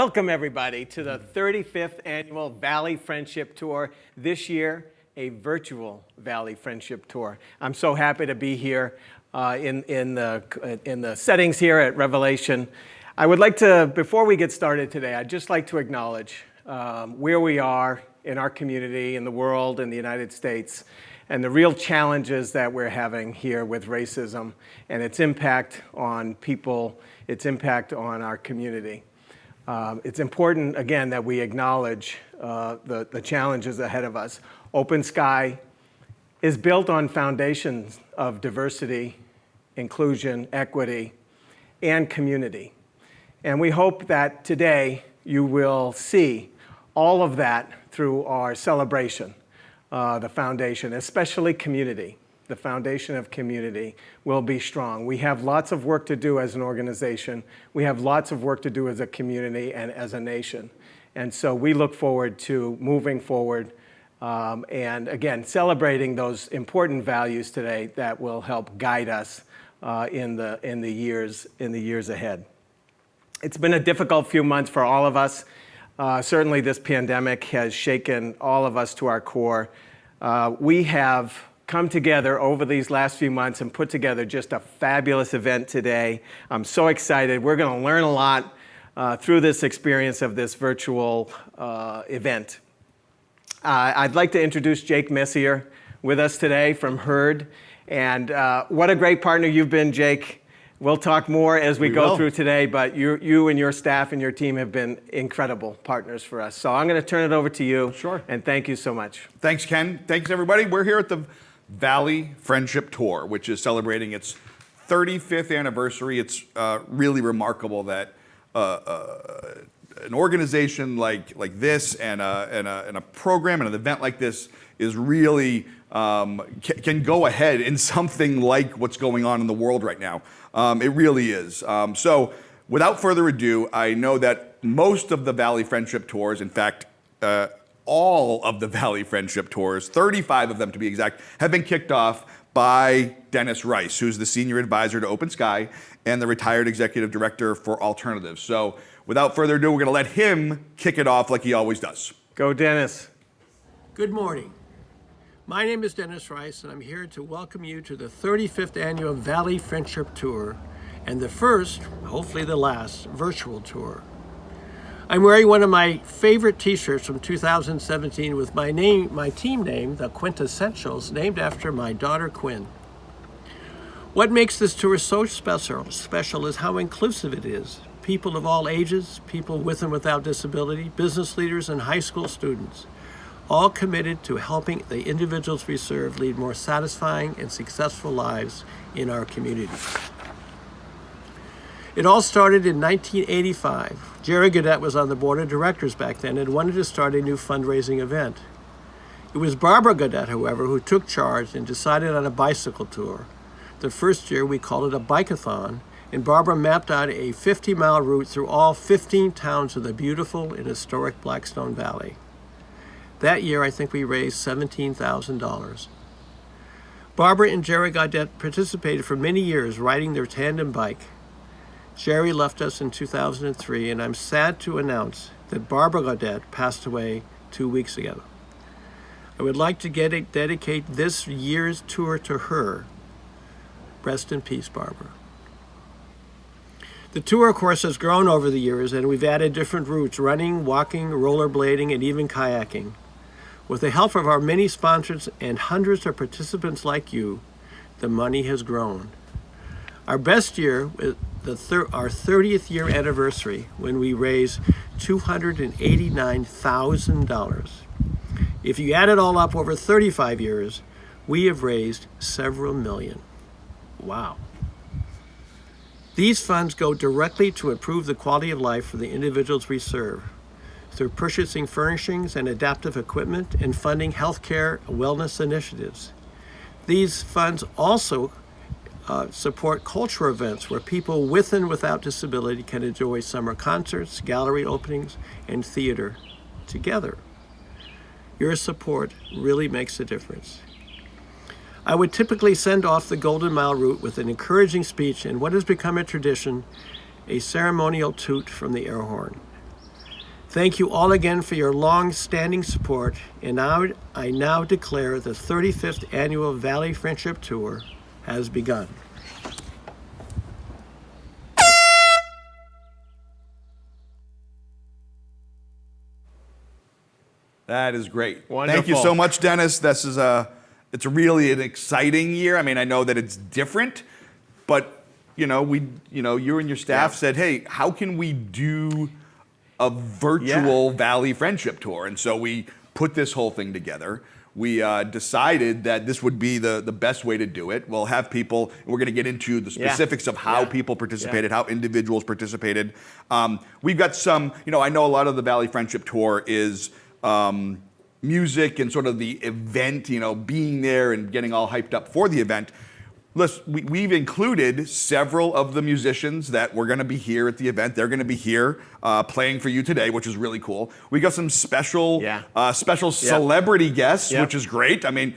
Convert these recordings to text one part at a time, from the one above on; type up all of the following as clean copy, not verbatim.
Welcome everybody to the 35th Annual Valley Friendship Tour. This year, a virtual Valley Friendship Tour. I'm so happy to be here in the settings here at Revelation. I would like to, before we get started today, I'd just like to acknowledge where we are in our community, in the world, in the United States, and the real challenges that we're having here with racism and its impact on people, its impact on our community. It's important, again, that we acknowledge the challenges ahead of us. Open Sky is built on foundations of diversity, inclusion, equity, and community. And we hope that today you will see all of that through our celebration, the foundation, especially community. The foundation of community will be strong. We have lots of work to do as an organization. We have lots of work to do as a community and as a nation. And so we look forward to moving forward and again, celebrating those important values today that will help guide us in the years ahead. It's been a difficult few months for all of us. Certainly this pandemic has shaken all of us to our core. We have come together over these last few months and put together just a fabulous event today. I'm so excited. We're going to learn a lot through this experience of this virtual event. I'd like to introduce Jake Messier with us today from Herd. And what a great partner you've been, Jake. We'll talk more as we go through today, but you and your staff and your team have been incredible partners for us. So I'm going to turn it over to you. Sure. And thank you so much. Thanks, Ken. Thanks, everybody. We're here at the Valley Friendship Tour, which is celebrating its 35th anniversary. It's really remarkable that an organization like this and a program and an event like this is really can go ahead in something like what's going on in the world right now. It really is. So without further ado, I know that most of the Valley Friendship Tours, in fact, all of the Valley Friendship Tours, 35 of them to be exact, have been kicked off by Dennis Rice, who's the Senior Advisor to Open Sky and the retired Executive Director for Alternatives. So without further ado, we're going to let him kick it off like he always does. Go, Dennis. Good morning. My name is Dennis Rice, and I'm here to welcome you to the 35th Annual Valley Friendship Tour and the first, hopefully the last, virtual tour. I'm wearing one of my favorite t-shirts from 2017 with my team name, the Quintessentials, named after my daughter Quinn. What makes this tour so special is how inclusive it is. People of all ages, people with and without disability, business leaders, and high school students, all committed to helping the individuals we serve lead more satisfying and successful lives in our community. It all started in 1985. Jerry Gaudette was on the board of directors back then and wanted to start a new fundraising event. It was Barbara Gaudette, however, who took charge and decided on a bicycle tour. The first year we called it a bike-a-thon, and Barbara mapped out a 50-mile route through all 15 towns of the beautiful and historic Blackstone Valley. That year, I think we raised $17,000. Barbara and Jerry Gaudette participated for many years riding their tandem bike. Jerry left us in 2003, and I'm sad to announce that Barbara Gaudette passed away 2 weeks ago. I would like to dedicate this year's tour to her. Rest in peace, Barbara. The tour, of course, has grown over the years, and we've added different routes: running, walking, rollerblading, and even kayaking. With the help of our many sponsors and hundreds of participants like you, the money has grown. Our best year was our 30th year anniversary, when we raised $289,000. If you add it all up over 35 years, we have raised several million. Wow. These funds go directly to improve the quality of life for the individuals we serve, through purchasing furnishings and adaptive equipment and funding healthcare wellness initiatives. These funds also support cultural events where people with and without disability can enjoy summer concerts, gallery openings, and theater together. Your support really makes a difference. I would typically send off the Golden Mile route with an encouraging speech and what has become a tradition, a ceremonial toot from the air horn. Thank you all again for your long-standing support, and I now declare the 35th Annual Valley Friendship Tour has begun. That is great. Wonderful. Thank you so much, Dennis. It's really an exciting year. I mean, I know that it's different, but you and your staff said, "Hey, how can we do a virtual Valley Friendship Tour?" And so we put this whole thing together. We decided that this would be the best way to do it. We'll have people. We're going to get into the specifics of how people participated, how individuals participated. We've got some. I know a lot of the Valley Friendship Tour is music and sort of the event, being there and getting all hyped up for the event. We've included several of the musicians that were going to be here at the event. They're going to be here playing for you today, which is really cool. We got some special celebrity guests, which is great. I mean,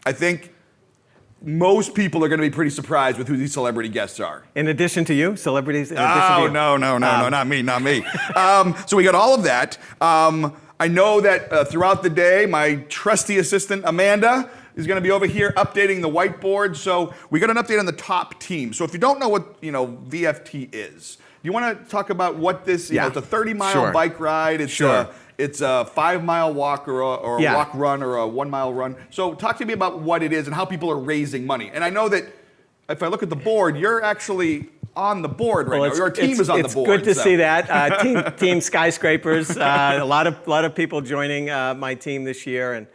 I think most people are going to be pretty surprised with who these celebrity guests are. In addition to you, celebrities? In addition to you? No, not me. So we got all of that. I know that throughout the day, my trusty assistant, Amanda, is going to be over here updating the whiteboard. So we got an update on the top team. So if you don't know what VFT is, do you want to talk about what this? It's a 30-mile bike ride. It's a 5-mile walk or a walk run or a 1-mile run. So talk to me about what it is and how people are raising money. And I know that if I look at the board, you're actually on the board right now. Your team is on the board. It's good to see that. Team Skyscrapers. A lot of people joining my team this year. And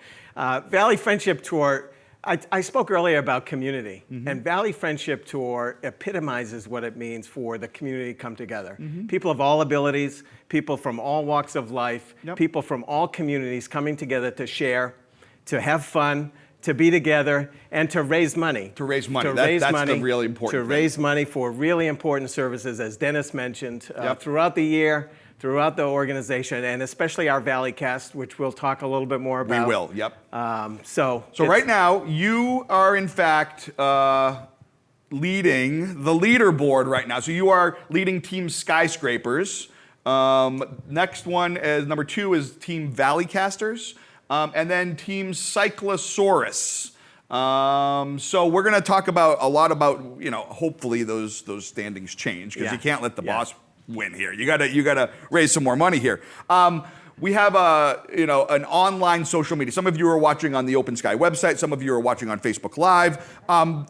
Valley Friendship Tour, I spoke earlier about community. And Valley Friendship Tour epitomizes what it means for the community to come together. People of all abilities, people from all walks of life, people from all communities coming together to share, to have fun, to be together, and to raise money. To raise money. That's the really important thing. To raise money for really important services, as Dennis mentioned, throughout the year, throughout the organization, and especially our ValleyCast, which we'll talk a little bit more about. We will, So right now, you are in fact leading the leaderboard right now. So you are leading Team Skyscrapers. Next one is number 2 is Team ValleyCasters. And then Team Cyclosaurus. So we're going to talk a lot about hopefully those standings change, because you can't let the boss win here. You gotta raise some more money here. We have an online social media. Some of you are watching on the Open Sky website. Some of you are watching on Facebook Live.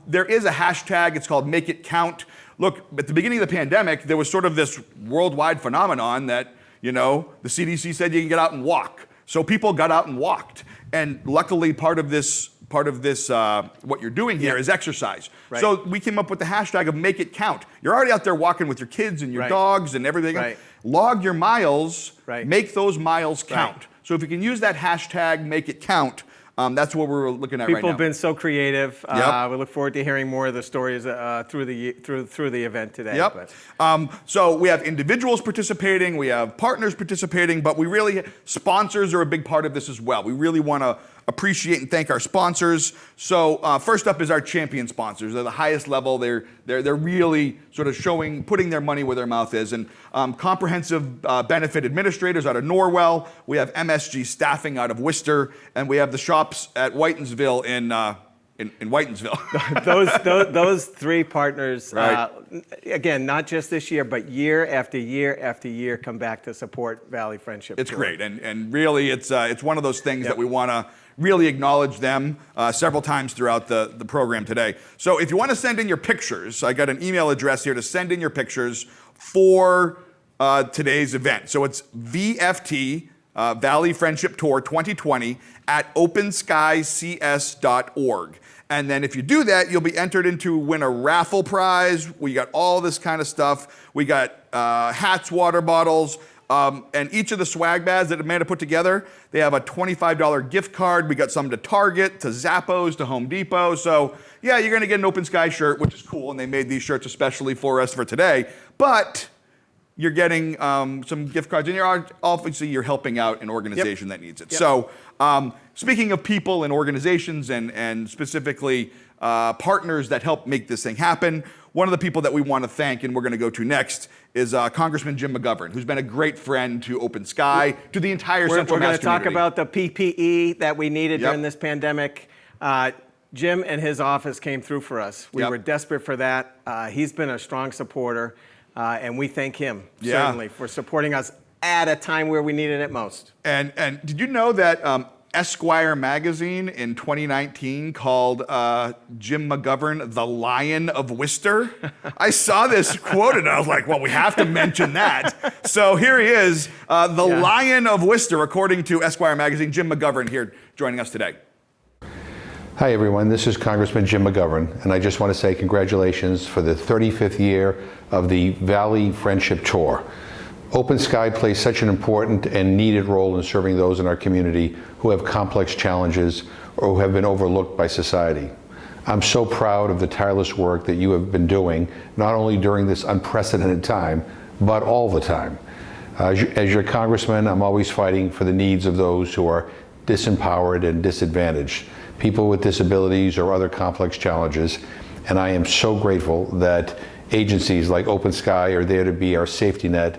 There is a hashtag. It's called Make It Count. Look, at the beginning of the pandemic, there was sort of this worldwide phenomenon that the CDC said you can get out and walk. So people got out and walked, and luckily part of this what you're doing here is exercise. Right. So we came up with the hashtag of Make It Count. You're already out there walking with your kids and your dogs and everything. Right. Log your miles, make those miles count. Right. So if you can use that hashtag Make It Count, that's what we're looking at right now. People have been so creative. We look forward to hearing more of the stories through the event today. So we have individuals participating, we have partners participating, but sponsors are a big part of this as well. We really want to appreciate and thank our sponsors. So first up is our champion sponsors. They're the highest level. They're really sort of putting their money where their mouth is. And Comprehensive Benefit Administrators out of Norwell. We have MSG Staffing out of Worcester, and we have the shops at Whitensville in Whitensville. those 3 partners, again, not just this year, but year after year after year, come back to support Valley Friendship. It's great, and really, it's one of those things that we want to really acknowledge them several times throughout the program today. So if you want to send in your pictures, I got an email address here to send in your pictures for today's event. So it's VFT, Valley Friendship Tour 2020 at openskycs.org. And then if you do that, you'll be entered into win a raffle prize. We got all this kind of stuff. We got hats, water bottles, and each of the swag bags that Amanda put together, they have a $25 gift card. We got some to Target, to Zappos, to Home Depot. So yeah, you're gonna get an Open Sky shirt, which is cool, and they made these shirts especially for us for today. But you're getting some gift cards, and you're helping out an organization that needs it. So speaking of people and organizations, and specifically partners that help make this thing happen. One of the people that we want to thank, and we're going to go to next, is Congressman Jim McGovern, who's been a great friend to Open Sky, to the entire Central Mass community. We're going to talk about the PPE that we needed during this pandemic. Jim and his office came through for us. We were desperate for that. He's been a strong supporter, and we thank him certainly for supporting us at a time where we needed it most. And did you know that Esquire magazine in 2019 called Jim McGovern the Lion of Worcester? I saw this quoted and I was like, well, we have to mention that. So here he is, the Lion of Worcester, according to Esquire magazine. Jim McGovern here joining us today. Hi everyone, this is Congressman Jim McGovern, and I just want to say congratulations for the 35th year of the Valley Friendship Tour. Open Sky plays such an important and needed role in serving those in our community who have complex challenges or who have been overlooked by society. I'm so proud of the tireless work that you have been doing, not only during this unprecedented time, but all the time. As your congressman, I'm always fighting for the needs of those who are disempowered and disadvantaged, people with disabilities or other complex challenges, and I am so grateful that agencies like Open Sky are there to be our safety net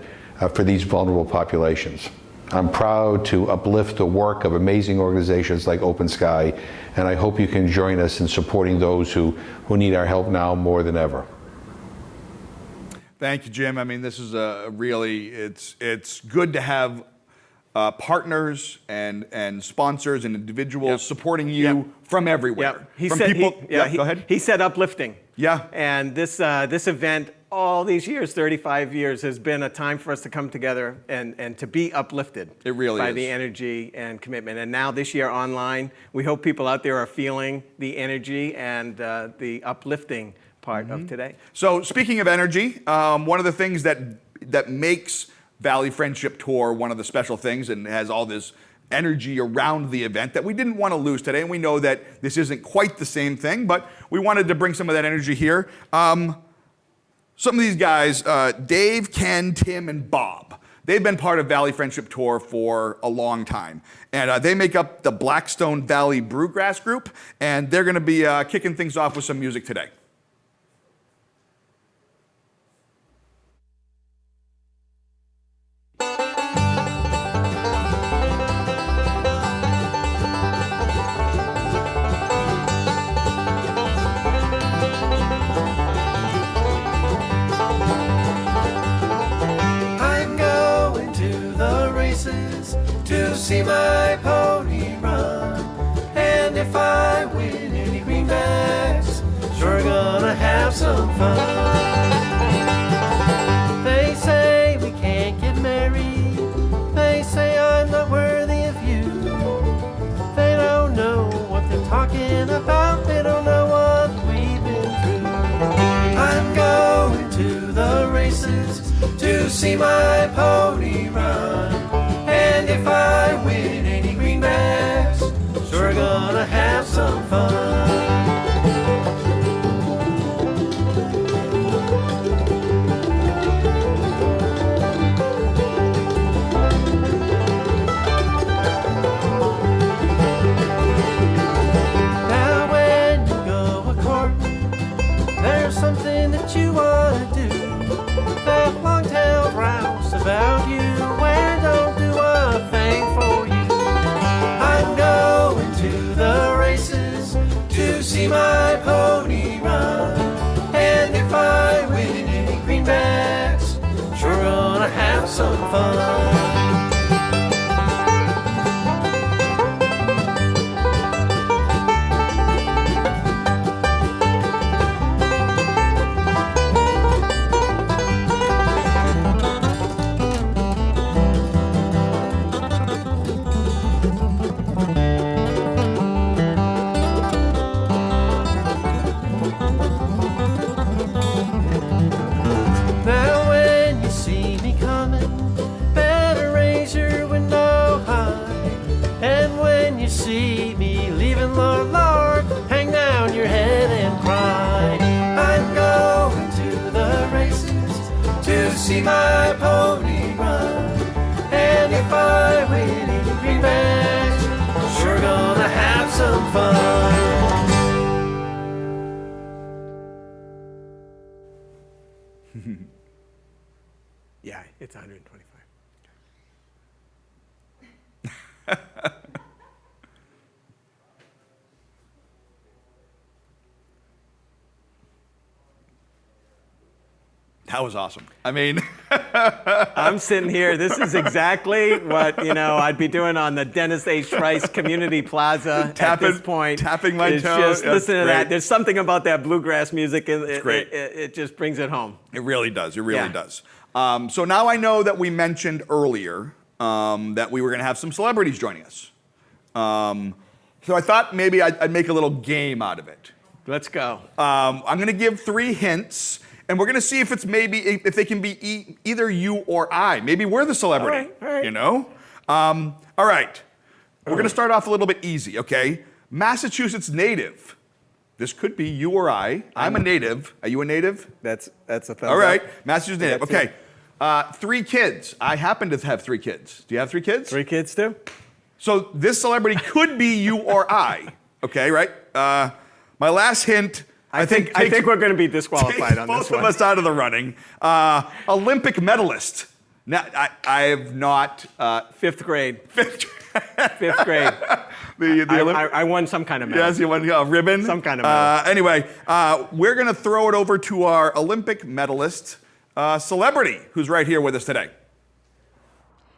for these vulnerable populations. I'm proud to uplift the work of amazing organizations like Open Sky, and I hope you can join us in supporting those who need our help now more than ever. Thank you, Jim. I mean, this is it's good to have partners and sponsors and individuals supporting you from everywhere. He from said, people. go ahead. He said uplifting. Yeah. And this event, all these years, 35 years, has been a time for us to come together and to be uplifted. It really by is. the energy and commitment. And now this year online, we hope people out there are feeling the energy and the uplifting part of today. So speaking of energy, one of the things that makes Valley Friendship Tour one of the special things and has all this energy around the event that we didn't want to lose today, and we know that this isn't quite the same thing, but we wanted to bring some of that energy here. Some of these guys, Dave, Ken, Tim, and Bob, they've been part of Valley Friendship Tour for a long time. And they make up the Blackstone Valley Brewgrass Group, and they're going to be kicking things off with some music today. To see my pony run, and if I win any greenbacks, sure gonna have some fun. They say we can't get married, they say I'm not worthy of you. They don't know what they're talking about, they don't know what we've been through. I'm going to the races to see my pony run, and if I win any greenbacks, sure gonna have some fun. Now when you go a-courting, there's something that you wanna do. That long-tailed grouse about you, where don't do a thing for you. I'm going to the races to see my pony run, and if I win any greenbacks, sure gonna have some fun. Now when you see me coming, better raise your window high. And when you see me leaving, Lord, Lord, hang down your head and cry. I'm going to the races to see my pony run, and if I win any greenbacks, sure gonna have some fun. It's 125. That was awesome. I mean, I'm sitting here. This is exactly what I'd be doing on the Dennis H. Rice Community Plaza at this point. tapping my It's toe. Just That's listen to great. that. There's something about that bluegrass music, and great. it just brings it home. It really does. It really Yeah. does. So now I know that we mentioned earlier that we were going to have some celebrities joining us. So I thought maybe I'd make a little game out of it. Let's go. I'm going to give 3 hints, and we're going to see if it's if they can be either you or I. Maybe we're the celebrity. All right. You know. All right. We're going to start off a little bit easy. Okay. Massachusetts native. This could be you or I. I'm a native. Are you a native? That's a thumbs All right. up. Massachusetts native. That's Okay. 3 kids. I happen to have 3 kids. Do you have 3 kids? 3 kids too? So this celebrity could be you or I. Okay, right? My last hint. I think we're going to be disqualified on both this one. of us out of the running. Olympic medalist. Now, I have not. 5th grade. Fifth. 5th grade. I won some kind of medal. Yes, you won a ribbon. Some kind of medal. Anyway, we're going to throw it over to our Olympic medalist celebrity, who's right here with us today.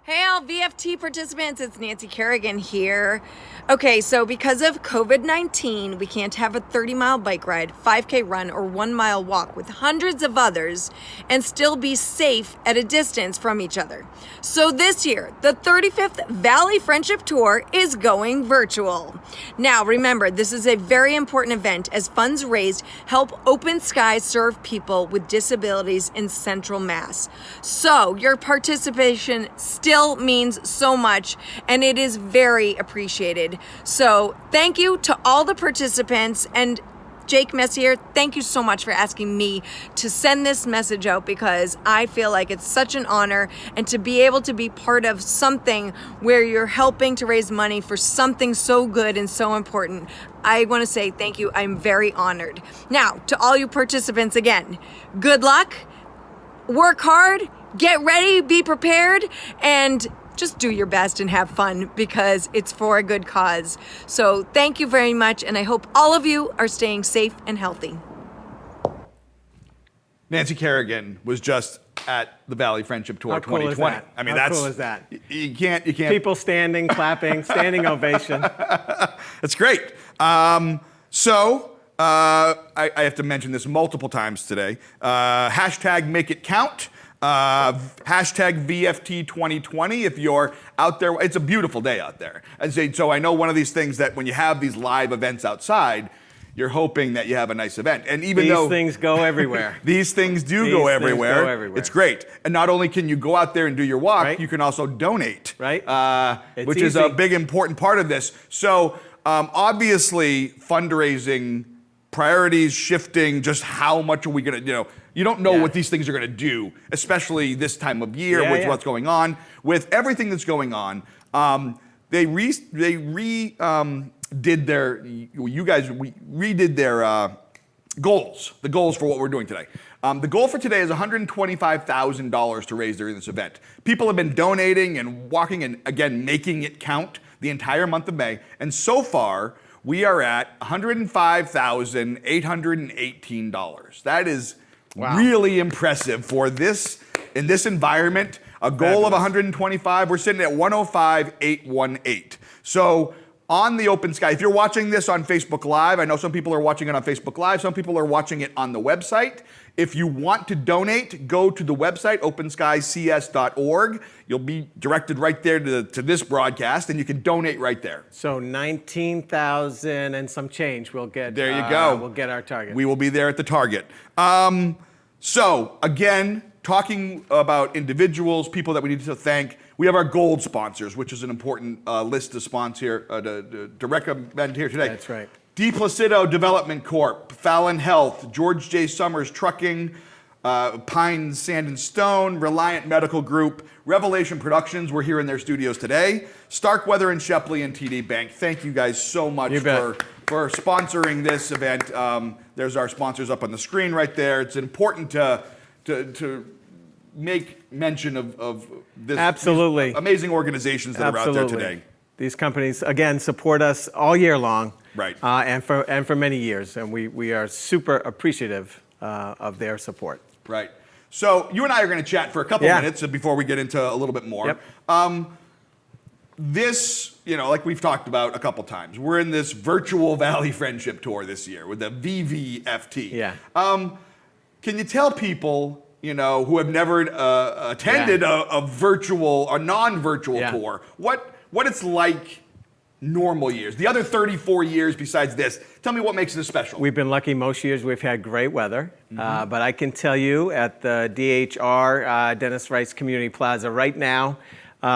Hey all VFT participants, it's Nancy Kerrigan here. Okay, so because of COVID-19, we can't have a 30-mile bike ride, 5K run, or 1-mile walk with hundreds of others and still be safe at a distance from each other. So this year, the 35th Valley Friendship Tour is going virtual. Now remember, this is a very important event as funds raised help Open Skies serve people with disabilities in Central Mass. So your participation still means so much and it is very appreciated. So thank you to all the participants, and Jake Messier, thank you so much for asking me to send this message out because I feel like it's such an honor, and to be able to be part of something where you're helping to raise money for something so good and so important. I want to say thank you. I'm very honored. Now, to all you participants again, good luck, work hard, get ready, be prepared, and just do your best and have fun because it's for a good cause. So thank you very much, and I hope all of you are staying safe and healthy. Nancy Kerrigan was just at the Valley Friendship Tour How cool 2020. is that? I mean, How that's cool is that? You can't. People standing, clapping, standing ovation. That's great. So I have to mention this multiple times today. Hashtag make it count. Hashtag VFT 2020. If you're out there, it's a beautiful day out there. And so I know one of these things that when you have these live events outside, you're hoping that you have a nice event. And even though These things go everywhere. these things do These go things everywhere, go everywhere. it's great. And not only can you go out there and do your walk, Right. you can also donate, Right. It's which is a easy. big important part of this. So obviously fundraising, priorities shifting, just how much are we going to, you don't know Yeah. what these things are going to do, especially this time of year Yeah, with yeah. what's going on. With everything that's going on, they redid their goals, the goals for what we're doing today. The goal for today is $125,000 to raise during this event. People have been donating and walking and, again, making it count the entire month of May. And so far, we are at $105,818. That is Wow. really impressive for this, in this environment. A goal of 125, we're sitting at 105,818. So on the Open Sky, if you're watching this on Facebook Live, I know some people are watching it on Facebook Live, some people are watching it on the website. If you want to donate, go to the website, openskycs.org. You'll be directed right there to this broadcast, and you can donate right there. So 19,000 and some change. We'll get. There you go. We'll get our target. We will be there at the target. So again, talking about individuals, people that we need to thank, we have our gold sponsors, which is an important list to sponsor, to recommend here today. That's right. D. Placido Development Corp., Fallon Health, George J. Summers Trucking, Pine Sand and Stone, Reliant Medical Group, Revelation Productions, we're here in their studios today, Starkweather and Shepley and TD Bank. Thank you guys so much You bet. for sponsoring this event. There's our sponsors up on the screen right there. It's important to make mention of this Absolutely. these amazing organizations that are out there today. These companies, again, support us all year long. Right. And for many years. And we are super appreciative of their support. Right. So you and I are going to chat for a couple minutes before we get into a little bit more. Yep. This, like we've talked about a couple times, we're in this virtual Valley Friendship Tour this year with the VVFT. Yeah. Can you tell people, who have never attended a non-virtual tour, what it's like normal years, the other 34 years besides this? Tell me what makes this special. We've been lucky most years we've had great weather, but I can tell you at the DHR, Dennis Rice Community Plaza right now,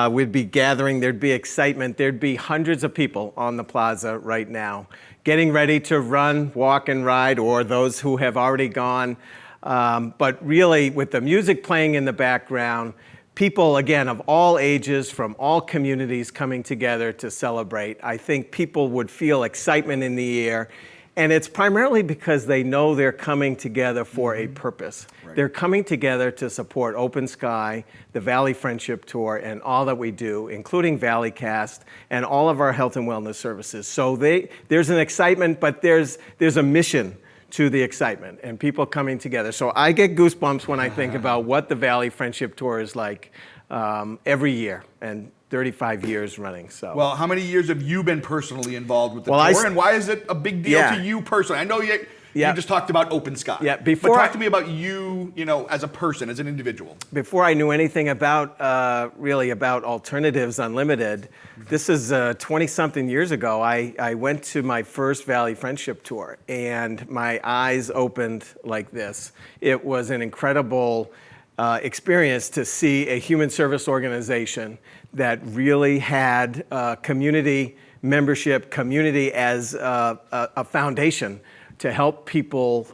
we'd be gathering, there'd be excitement, there'd be hundreds of people on the plaza right now, getting ready to run, walk, and ride, or those who have already gone. But really, with the music playing in the background, people, again, of all ages, from all communities coming together to celebrate. I think people would feel excitement in the air. And it's primarily because they know they're coming together for a purpose. Right. They're coming together to support Open Sky, the Valley Friendship Tour, and all that we do, including ValleyCast and all of our health and wellness services. So there's an excitement, but there's a mission to the excitement and people coming together. So I get goosebumps when I think about what the Valley Friendship Tour is like every year, and 35 years running. So. Well, how many years have you been personally involved with the tour, and why is it a big deal to you personally? I know you just talked about Open Sky. Yeah, but talk to me about you, as a person, as an individual. Before I knew anything about, really about Alternatives Unlimited, this is 20-something years ago, I went to my first Valley Friendship Tour, and my eyes opened like this. It was an incredible experience to see a human service organization that really had community membership, community as a foundation to help people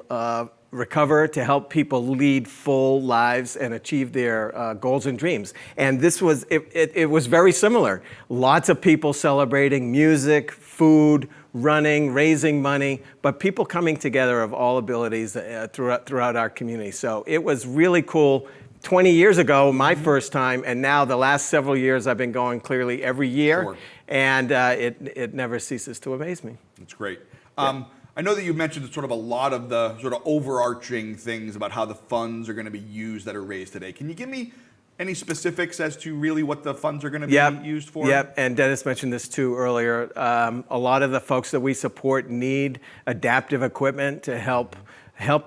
recover, to help people lead full lives and achieve their goals and dreams. And this was, it was very similar. Lots of people celebrating, music, food, running, raising money, but people coming together of all abilities throughout our community. So it was really cool. 20 years ago, my first time, and now the last several years I've been going clearly every year, Sure. And it never ceases to amaze me. That's great. I know that you mentioned sort of a lot of the sort of overarching things about how the funds are going to be used that are raised today. Can you give me any specifics as to really what the funds are going to be used for? Yep, and Dennis mentioned this too earlier. A lot of the folks that we support need adaptive equipment to help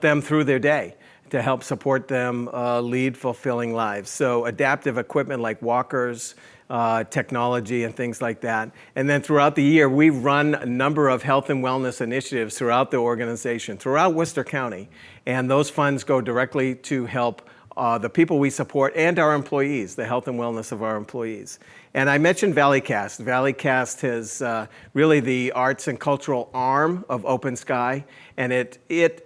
them through their day, to help support them lead fulfilling lives. So adaptive equipment like walkers, technology and things like that. And then throughout the year, we run a number of health and wellness initiatives throughout the organization, throughout Worcester County. And those funds go directly to help the people we support and our employees, the health and wellness of our employees. And I mentioned ValleyCast. ValleyCast is really the arts and cultural arm of Open Sky, and it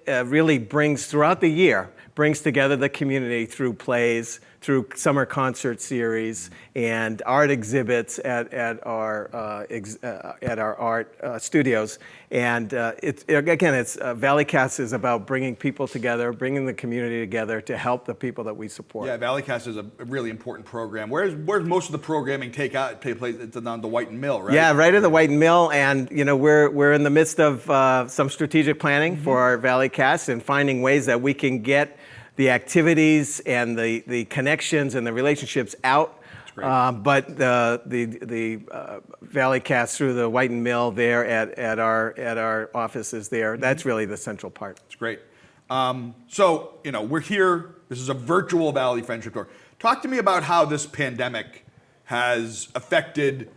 really brings, throughout the year, brings together the community through plays, through summer concert series, and art exhibits at our art studios. And ValleyCast is about bringing people together, bringing the community together to help the people that we support. Yeah, ValleyCast is a really important program. Where's most of the programming take place? It's on the White and Mill, right? Yeah, right at the White and Mill, and we're in the midst of some strategic planning for our ValleyCast and finding ways that we can get the activities and the connections and the relationships out. But the ValleyCast through the White and Mill there at our offices there, that's really the central part. It's great. So, we're here. This is a virtual Valley Friendship Tour. Talk to me about how this pandemic has affected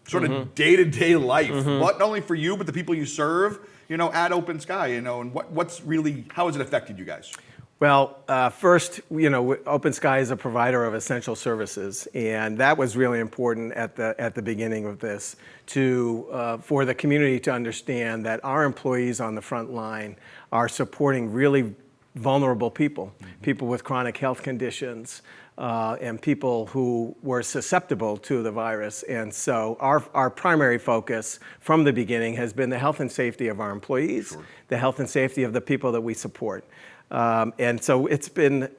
sort of day-to-day life, not only for you, but the people you serve, at Open Sky, and how has it affected you guys? Well, first, Open Sky is a provider of essential services, and that was really important at the beginning of this for the community to understand that our employees on the front line are supporting really vulnerable people, people with chronic health conditions, and people who were susceptible to the virus. And so our primary focus from the beginning has been the health and safety of our employees, the health and safety of the people that we support. And so it's been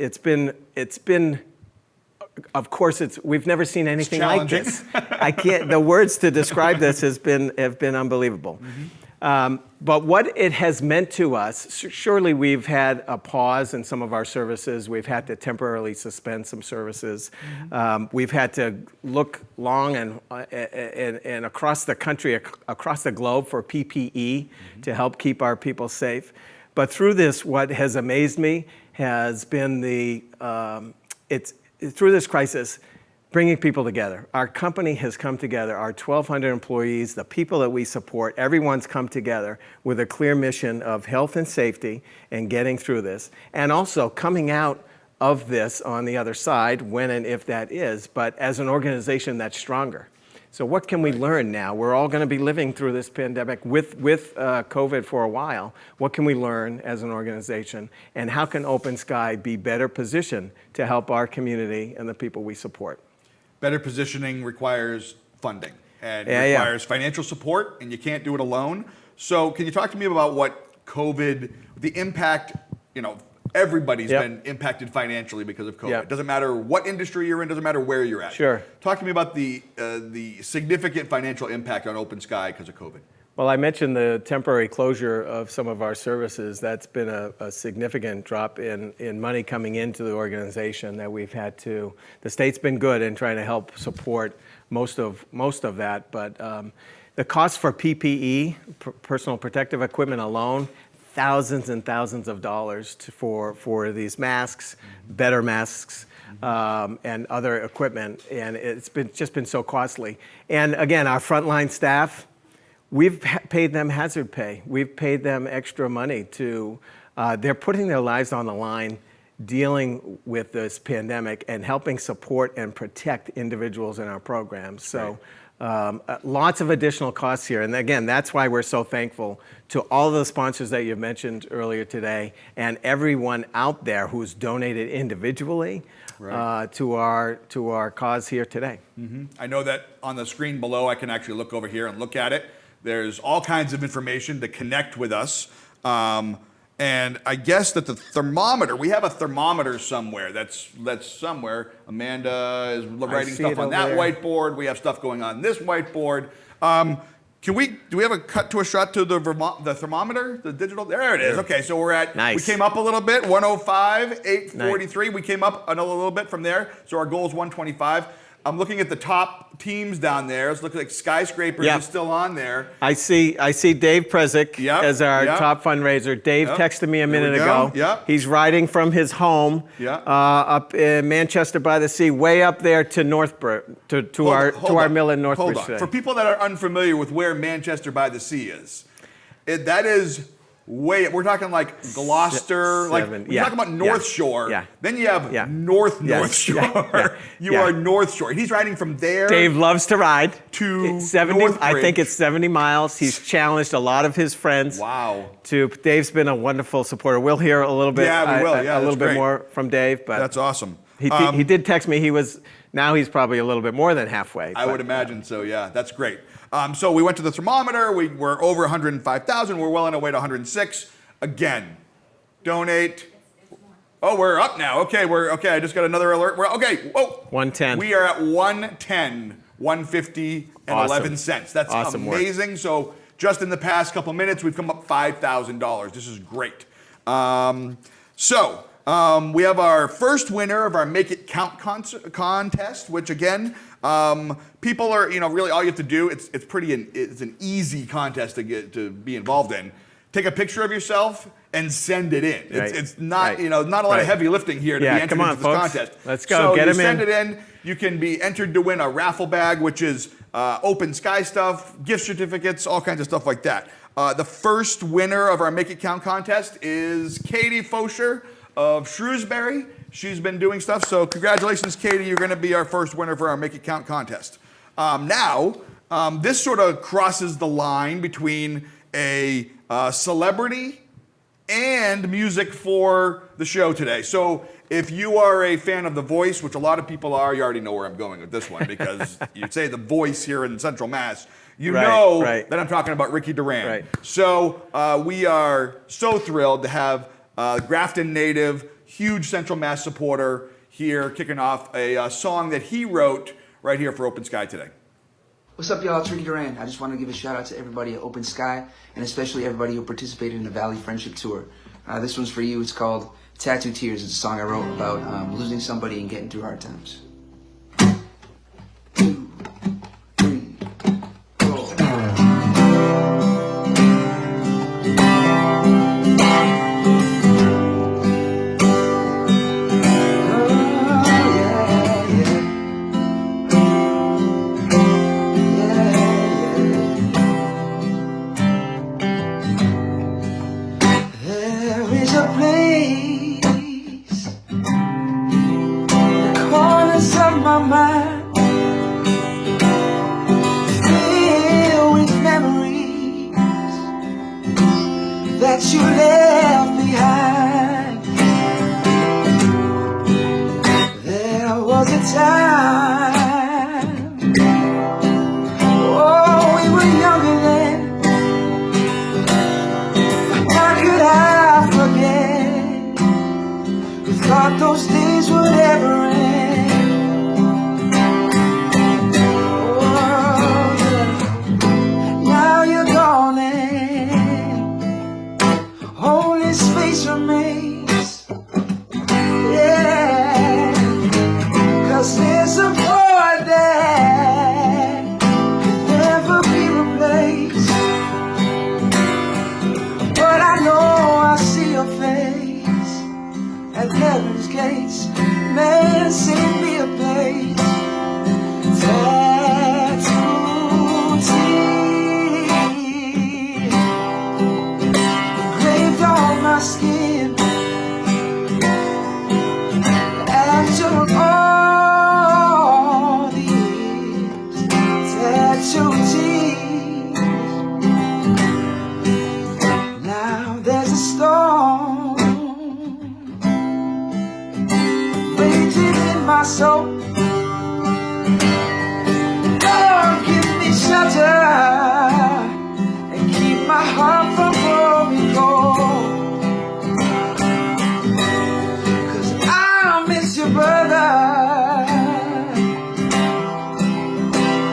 of course, we've never seen anything like challenging. this. I can't. The words to describe this have been unbelievable. But what it has meant to us, surely we've had a pause in some of our services. We've had to temporarily suspend some services. We've had to look long and across the country, across the globe for PPE to help keep our people safe. But through this, what has amazed me has been through this crisis, bringing people together. Our company has come together, our 1,200 employees, the people that we support, everyone's come together with a clear mission of health and safety and getting through this, and also coming out of this on the other side, when and if that is, but as an organization that's stronger. So what can we learn now? We're all going to be living through this pandemic with COVID for a while. What can we learn as an organization? And how can Open Sky be better positioned to help our community and the people we support? Better positioning requires funding and Yeah, requires financial support, and you can't do it alone. So can you talk to me about what COVID, the impact, everybody's Yep. been impacted financially because of COVID. Yep. It doesn't matter what industry you're in, doesn't matter where you're at. Sure. Talk to me about the significant financial impact on Open Sky because of COVID. Well, I mentioned the temporary closure of some of our services. That's been a significant drop in money coming into the organization that we've had to. The state's been good in trying to help support most of that, but the cost for PPE, personal protective equipment alone, thousands and thousands of dollars for these masks, better masks, and other equipment, and it's just been so costly. And again, our frontline staff. We've paid them hazard pay. We've paid them extra money they're putting their lives on the line dealing with this pandemic and helping support and protect individuals in our programs. So lots of additional costs here. And again, that's why we're so thankful to all the sponsors that you mentioned earlier today and everyone out there who's donated individually to our cause here today. I know that on the screen below, I can actually look over here and look at it. There's all kinds of information to connect with us. And I guess that the thermometer, we have a thermometer somewhere. That's somewhere. Amanda is writing see stuff it on over that there. whiteboard. We have stuff going on this whiteboard. Do we have a cut to a shot to the thermometer, the digital? There it is. Okay, so we're at, Nice. we came up a little bit, 105, 843. We came up another little bit from there. So our goal is 125. I'm looking at the top teams down there. It looks like Skyscrapers Yep. is still on there. I see Dave Prezik Yep, as our yep. top fundraiser. Dave Yep. texted me a There we minute go, ago. yep. He's riding from his home Yep. up in Manchester by the Sea, way up there to Northbridge, to our mill in Northbridge Hold on. today. For people that are unfamiliar with where Manchester by the Sea is, that is we're talking like Gloucester, Seven, we're yeah, talking about North yeah, Shore. yeah. Then you have Yeah. North Yes, Shore. yeah, yeah, You yeah. are North Shore. And he's riding from there. Dave loves to ride. To It's 70, I Northbridge. think it's 70 miles. He's challenged a lot of his friends. Wow. Dave's been a wonderful supporter. We'll hear a little bit. Yeah, we will. Yeah, a that's little bit great. more from Dave, but That's awesome. he did text me. Now he's probably a little bit more than halfway. I but, would imagine so, yeah. That's great. So we went to the thermometer. We were over 105,000. We're well on our way to 106. Again, donate. Oh, we're up now. Okay, I just got another alert. We're okay. Whoa. 110. We are at 110, 150 and Awesome. 11 cents. That's Awesome work. amazing. So just in the past couple minutes, we've come up $5,000. This is great. We have our first winner of our Make It Count contest, which again, people are, really all you have to do, it's an easy contest to be involved in. Take a picture of yourself and send it in. Right. It's not, Right. not a lot Right. of heavy lifting here to Yeah, be entered come on, into this folks. contest. Let's go. So Get you 'em send in. it in. You can be entered to win a raffle bag, which is Open Sky stuff, gift certificates, all kinds of stuff like that. The first winner of our Make It Count contest is Katie Fosher of Shrewsbury. She's been doing stuff, so congratulations, Katie. You're going to be our first winner for our Make It Count contest. This sort of crosses the line between a celebrity and music for the show today. So if you are a fan of The Voice, which a lot of people are, you already know where I'm going with this one because you say The Voice here in Central Mass, you Right, know right. that I'm talking about Ricky Duran. Right. So we are so thrilled to have Grafton native, huge Central Mass supporter, here, kicking off a song that he wrote right here for Open Sky today. What's up, y'all? It's Ricky Duran. I just want to give a shout out to everybody at Open Sky and especially everybody who participated in the Valley Friendship Tour. This one's for you. It's called Tattoo Tears. It's a song I wrote about losing somebody and getting through hard times. 2, 3, 4. My mind filled with memories that you left behind. There was a time, oh, we were younger then. How could I forget? We thought those days would ever end. Remains, yeah, 'cause there's a void that can never be replaced. But I know I see your face at heaven's gates. Man, send me a place. Tattoo tears engraved on my skin. After all the years, tattoo tears. Now there's a storm raging in my soul. Lord, give me shelter and keep my heart from growing cold. Your brother,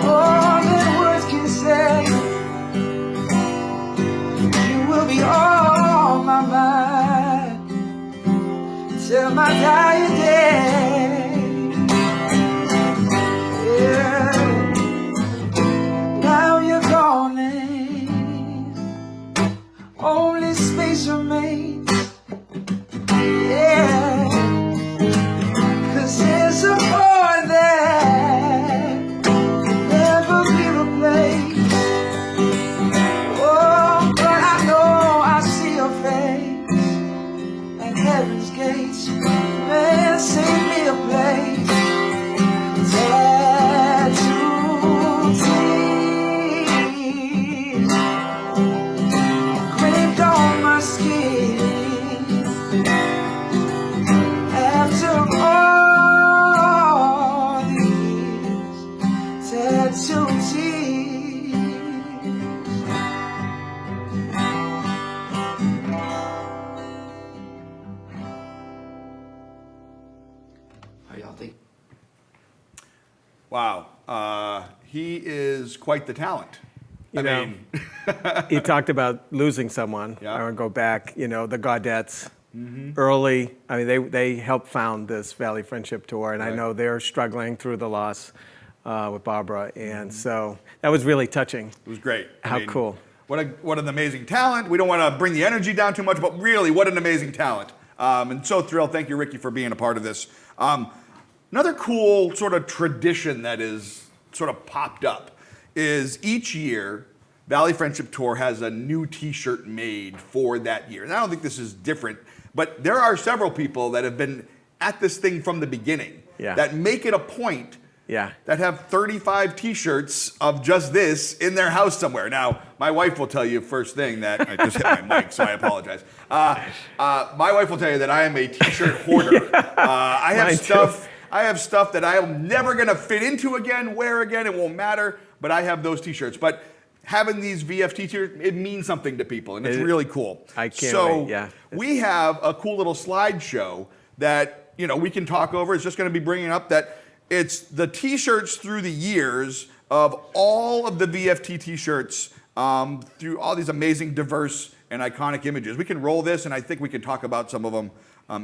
more than words can say. You will be on my mind till my dying day. Yeah. Now you're gone, only space remains. Yeah. There's a void that never be replaced. Oh, but I know I see your face at heaven's gates. Man, send me a place. Tattoo tears engraved on my skin. After all tattoo tears. How y'all think? Wow. He is quite the talent. You know, he talked about losing someone. Yeah. I want to go back, the Gaudettes. Early, I mean, they helped found this Valley Friendship Tour, and I know they're struggling through the loss with Barbara, and so that was really touching. It was great. How cool. What an amazing talent. We don't want to bring the energy down too much, but really, what an amazing talent. And so thrilled. Thank you, Ricky, for being a part of this. Another cool sort of tradition that is sort of popped up is each year, Valley Friendship Tour has a new t-shirt made for that year. And I don't think this is different, but there are several people that have been at this thing from the beginning that make it a point that have 35 t-shirts of just this in their house somewhere. Now, my wife will tell you first thing that, I just hit my mic, so I apologize. My wife will tell you that I am a t-shirt hoarder. I have stuff that I am never gonna fit into again, wear again, it won't matter, but I have those t-shirts. But having these VFT t-shirts, it means something to people, and it's really cool. I can't wait, we have a cool little slideshow that you know, we can talk over. It's just going to be bringing up that it's the T-shirts through the years of all of the VFT T-shirts through all these amazing, diverse, and iconic images. We can roll this, and I think we can talk about some of them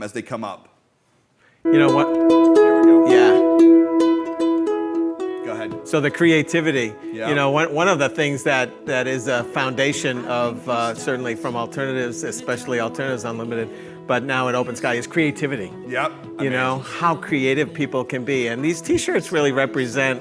as they come up. You know what? There we go. Yeah. Go ahead. So the creativity, Yeah. you know, one of the things that is a foundation of certainly from Alternatives, especially Alternatives Unlimited, but now at Open Sky is creativity. Yep. You know, how creative people can be. And these T-shirts really represent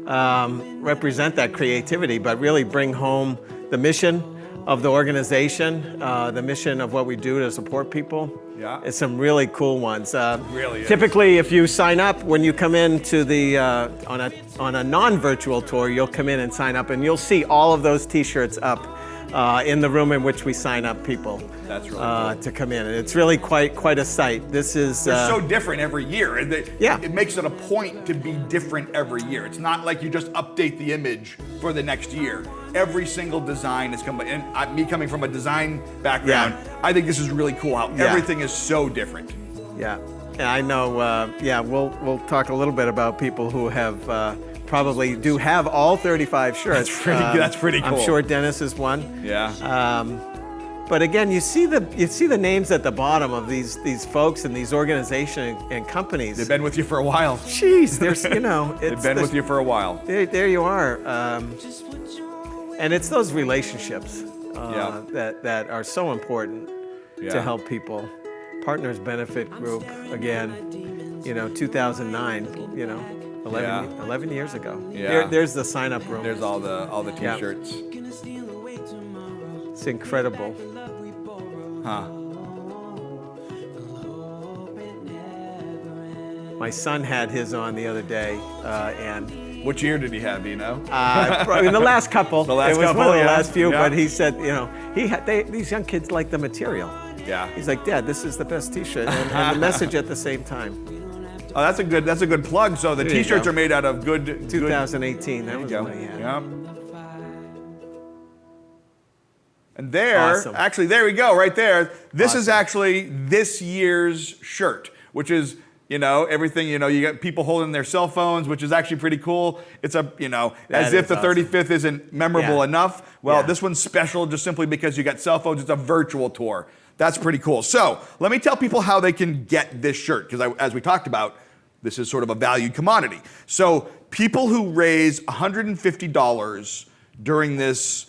that creativity, but really bring home the mission of the organization, the mission of what we do to support people. Yeah. It's some really cool ones. Really is. Typically, if you sign up, when you come in to the, on a non-virtual tour, you'll come in and sign up and you'll see all of those T-shirts up in the room in which we sign up people. That's really cool. To come in. And it's really quite a sight. This is They're so different every year. Yeah. It makes it a point to be different every year. It's not like you just update the image for the next year. Every single design is coming, and me coming from a design background, I think this is really cool how everything is so different. Yeah, and I know. We'll talk a little bit about people who have probably do have all 35 shirts. That's pretty cool. I'm sure Dennis is one. Yeah. But again, you see the names at the bottom of these folks and these organizations and companies. They've been with you for a while. Jeez, there's you know. They've been with you for a while. There you are. And it's those relationships that are so important to help people. Partners Benefit Group, again, you know, 2009, you know, 11 years ago. Yeah. There's the sign-up room. There's all the T-shirts. It's incredible. Huh. My son had his on the other day, and Which year did he have? Do you know? in the last couple, The last it was couple, one of the yeah. last few, Yeah. but he said, you know, these young kids like the material. Yeah. He's like, Dad, this is the best T-shirt, and the message at the same time. Oh, that's a good plug. So the There you T-shirts go. are made out of good. 2018, that was There you what he go. had. Yeah. And there, Awesome. actually, there we go, right there. This is Awesome. actually this year's shirt, which is, you know, everything, you know, you got people holding their cell phones, which is actually pretty cool. It's a, you know, That as if is the awesome. 35th isn't memorable Yeah. enough. Well, Yeah. this one's special just simply because you got cell phones. It's a virtual tour. That's pretty cool. So let me tell people how they can get this shirt, because as we talked about, this is sort of a valued commodity. So people who raise $150 during this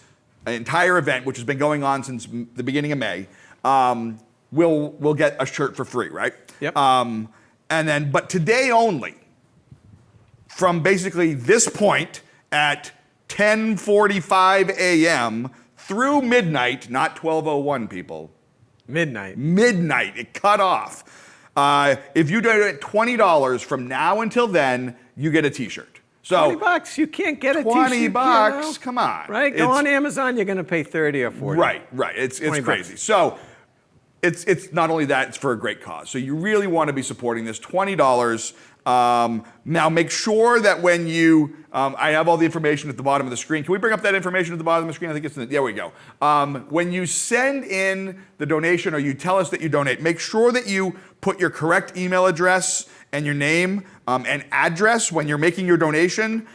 entire event, which has been going on since the beginning of May, will get a shirt for free, right? Yep. And then, but today only, from basically this point at 10:45 a.m. through midnight, not 12:01, people. Midnight. Midnight, it cut off. If you donate $20 from now until then, you get a T-shirt. So $20, you can't get a T-shirt. 20 you bucks, know? come on. Right? Go It's- on Amazon, you're going to pay 30 or 40. Right. It's 20 crazy. bucks. So it's not only that, it's for a great cause. So you really want to be supporting this. $20. Now make sure that when you, I have all the information at the bottom of the screen. Can we bring up that information at the bottom of the screen? I think it's there we go. When you send in the donation or you tell us that you donate, make sure that you put your correct email address and your name and address when you're making your donation,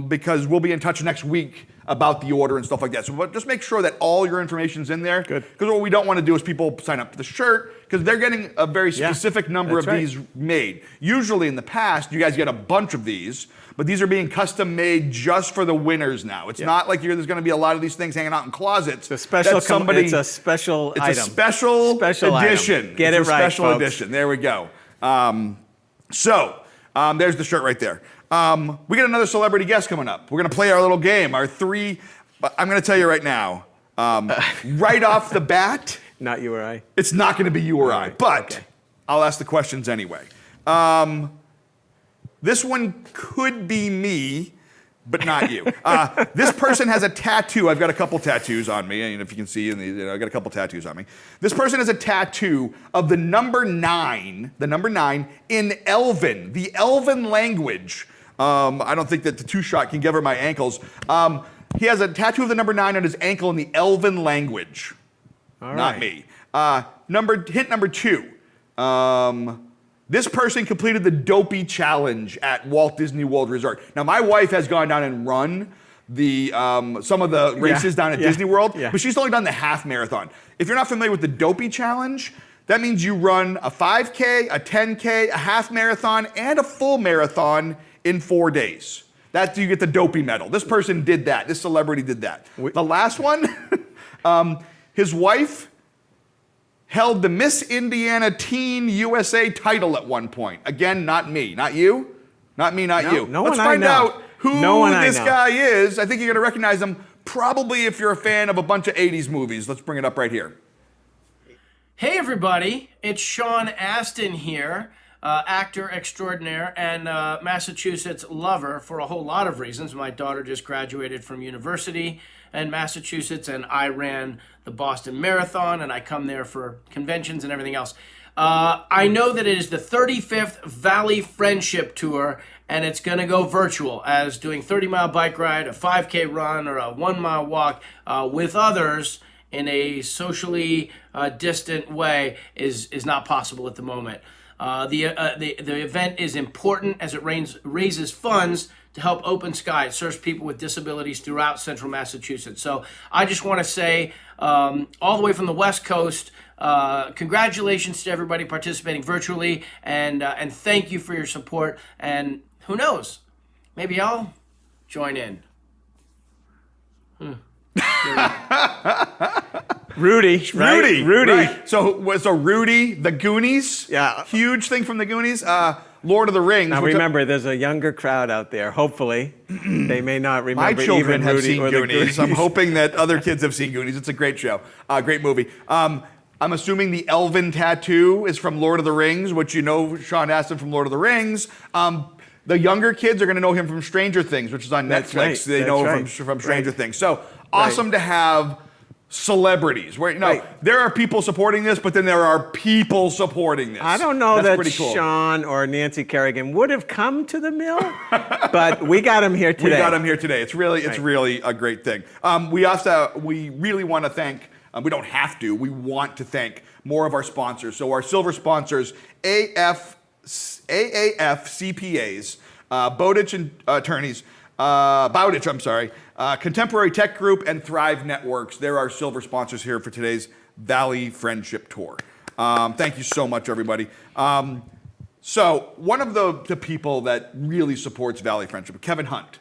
because we'll be in touch next week about the order and stuff like that. So just make sure that all your information's in there. Good. Because what we don't want to do is people sign up for the shirt, because they're getting a very Yeah, specific number of that's right. these made. Usually in the past, you guys get a bunch of these, but these are being custom made just for the winners now. It's not like there's going to be a lot of these things hanging out in closets. It's a special, that somebody, it's a special it's item. a special item. edition. Get It's it a right, special folks. edition. There we go. There's the shirt right there. We got another celebrity guest coming up. We're going to play our little game. I'm going to tell you right now, right off the bat, Not you or I. it's not going to be you or I, Right, but okay. I'll ask the questions anyway. This one could be me, but not you. This person has a tattoo. I've got a couple tattoos on me, and if you can see, I've got a couple tattoos on me. This person has a tattoo of the number 9 in Elven, the Elven language. I don't think that the two-shot can cover my ankles. He has a tattoo of the number 9 on his ankle in the Elven language. All Not right. me. Hint number 2. This person completed the Dopey Challenge at Walt Disney World Resort. Now, my wife has gone down and run the some of the races down at Disney World, but she's only done the half marathon. If you're not familiar with the Dopey Challenge, that means you run a 5K, a 10K, a half marathon, and a full marathon in 4 days. That's you get the Dopey medal. This person did that. This celebrity did that. The last one, his wife held the Miss Indiana Teen USA title at one point. Again, not me, not you, not me, not you. No Let's one I find know. out who this know. guy is. I think you're gonna recognize him probably if you're a fan of a bunch of 80s movies. Let's bring it up right here. Hey everybody, it's Sean Astin here, actor extraordinaire and Massachusetts lover for a whole lot of reasons. My daughter just graduated from university in Massachusetts and I ran the Boston Marathon and I come there for conventions and everything else. I know that it is the 35th Valley Friendship Tour and it's going to go virtual as doing 30-mile bike ride, a 5K run, or a 1-mile walk with others in a socially distant way is not possible at the moment. The event is important as it raises funds to help Open Sky. It serves people with disabilities throughout central Massachusetts. So I just want to say, all the way from the West Coast, congratulations to everybody participating virtually, and thank you for your support. And who knows, maybe I'll join in. Rudy, right? Rudy. Right. So Rudy, the Goonies. Yeah. Huge thing from the Goonies. Lord of the Rings. Now remember, there's a younger crowd out there. Hopefully, they may not My remember children even have Rudy seen or the Goonies. I'm hoping that other kids have seen Goonies. It's a great show, great movie. I'm assuming the elven tattoo is from Lord of the Rings, which you know Sean Astin from Lord of the Rings. The younger kids are going to know him from Stranger Things, which is on Netflix. Right. They know him right. from Stranger Things. So awesome to have celebrities. Right? No, there are people supporting this, but then there are people supporting this. I don't know That's that pretty cool. Sean or Nancy Kerrigan would have come to the mill, but we got him here today. We got him here today. It's really a great thing. We really want to thank. We don't have to. We want to thank more of our sponsors. So our silver sponsors, AAF CPAs, Bowditch and Attorneys, Bowditch, Contemporary Tech Group, and Thrive Networks. They're our silver sponsors here for today's Valley Friendship Tour. Thank you so much, everybody. So one of the people that really supports Valley Friendship, Kevin Hunt,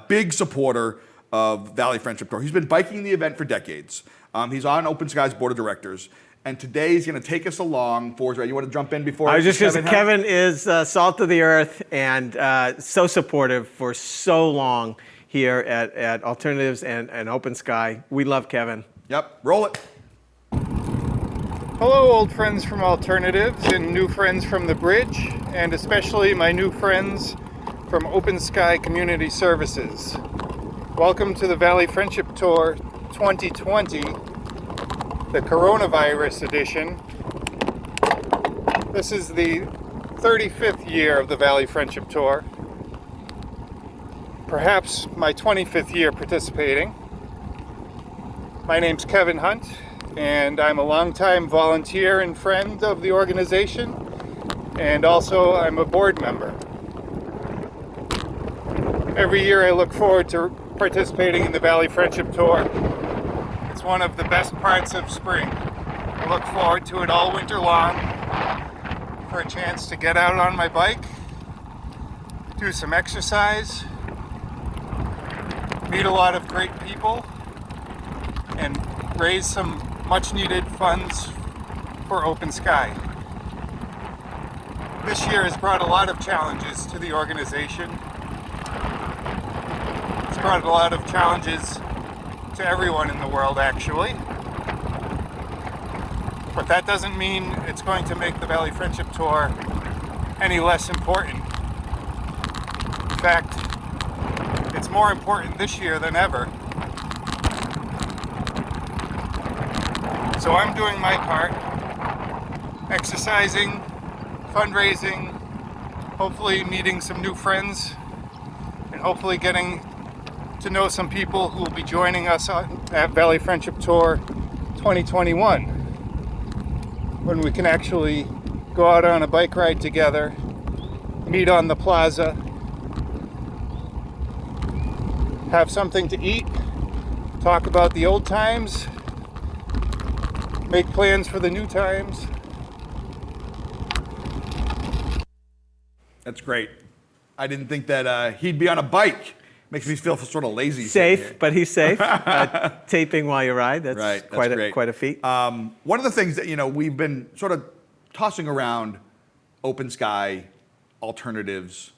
big supporter of Valley Friendship Tour. He's been biking the event for decades. He's on Open Sky's board of directors. And today he's going to take us along. Forza, you want to jump in before? I was just going to say, Kevin is salt of the earth and so supportive for so long here at Alternatives and Open Sky. We love Kevin. Yep, roll it. Hello, old friends from Alternatives and new friends from the Bridge, and especially my new friends from Open Sky Community Services. Welcome to the Valley Friendship Tour 2020, the coronavirus edition. This is the 35th year of the Valley Friendship Tour. Perhaps my 25th year participating. My name's Kevin Hunt, and I'm a longtime volunteer and friend of the organization, and also I'm a board member. Every year I look forward to participating in the Valley Friendship Tour. It's one of the best parts of spring. I look forward to it all winter long for a chance to get out on my bike, do some exercise, meet a lot of great people, and raise some much needed funds for Open Sky. This year has brought a lot of challenges to the organization. It's brought a lot of challenges to everyone in the world, actually. But that doesn't mean it's going to make the Valley Friendship Tour any less important. In fact, it's more important this year than ever. So I'm doing my part, exercising, fundraising, hopefully meeting some new friends, and hopefully getting to know some people who will be joining us at Valley Friendship Tour 2021, when we can actually go out on a bike ride together, meet on the plaza, have something to eat, talk about the old times, make plans for the new times. That's great. I didn't think that he'd be on a bike. Makes me feel sort of lazy. sitting here. Safe, but he's safe. Taping while you ride, that's, Right, that's quite great. quite a feat. One of the things that, we've been sort of tossing around open sky, alternatives,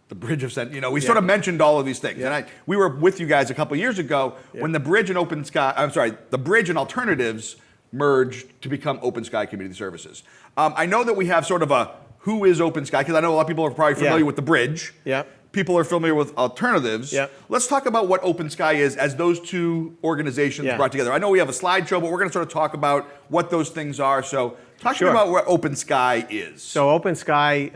the Bridge of Sen. We sort of mentioned all of these things. Yeah. And we were with you guys a couple years ago when the Bridge and Open Sky, the Bridge and Alternatives merged to become Open Sky Community Services. I know that we have sort of a who is Open Sky, because I know a lot of people are probably familiar with the Bridge. Yep. People are familiar with Alternatives. Yep. Let's talk about what Open Sky is as those two organizations brought together. I know we have a slideshow, but we're going to sort of talk about what those things are. So talk to me about what Open Sky is. So Open Sky,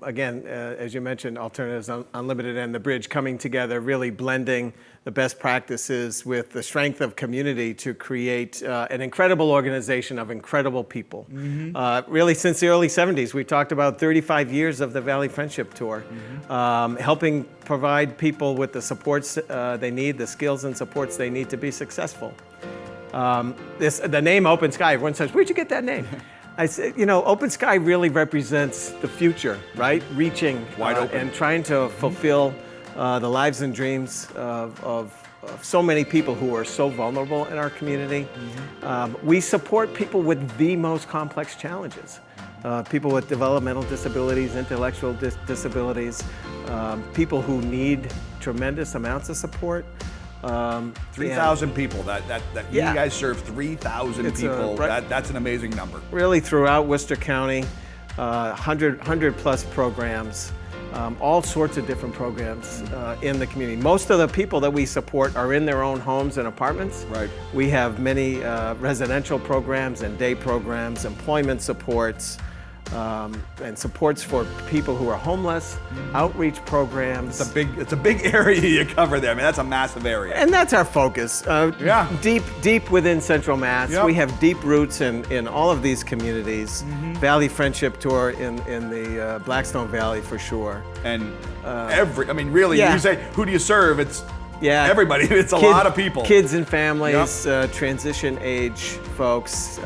again, as you mentioned, Alternatives Unlimited and the Bridge coming together, really blending the best practices with the strength of community to create an incredible organization of incredible people. Really, since the early 70s, we talked about 35 years of the Valley Friendship Tour, helping provide people with the supports they need, the skills and supports they need to be successful. The name Open Sky, everyone says, where'd you get that name? I said, Open Sky really represents the future, right? Reaching Wide open. and trying to fulfill the lives and dreams of so many people who are so vulnerable in our community. We support people with the most complex challenges. People with developmental disabilities, intellectual disabilities, people who need tremendous amounts of support. 3,000 people. That you guys serve 3,000 people. That's an amazing number. Really throughout Worcester County, 100 plus programs, all sorts of different programs in the community. Most of the people that we support are in their own homes and apartments. Right. We have many residential programs and day programs, employment supports, and supports for people who are homeless, outreach programs. It's a big area you cover there. I mean, that's a massive area. And that's our focus. Deep within Central Mass. Yep. We have deep roots in all of these communities. Valley Friendship Tour in the Blackstone Valley for sure. And really, you say, who do you serve? It's everybody. It's a lot of people. Kids and families, transition age folks,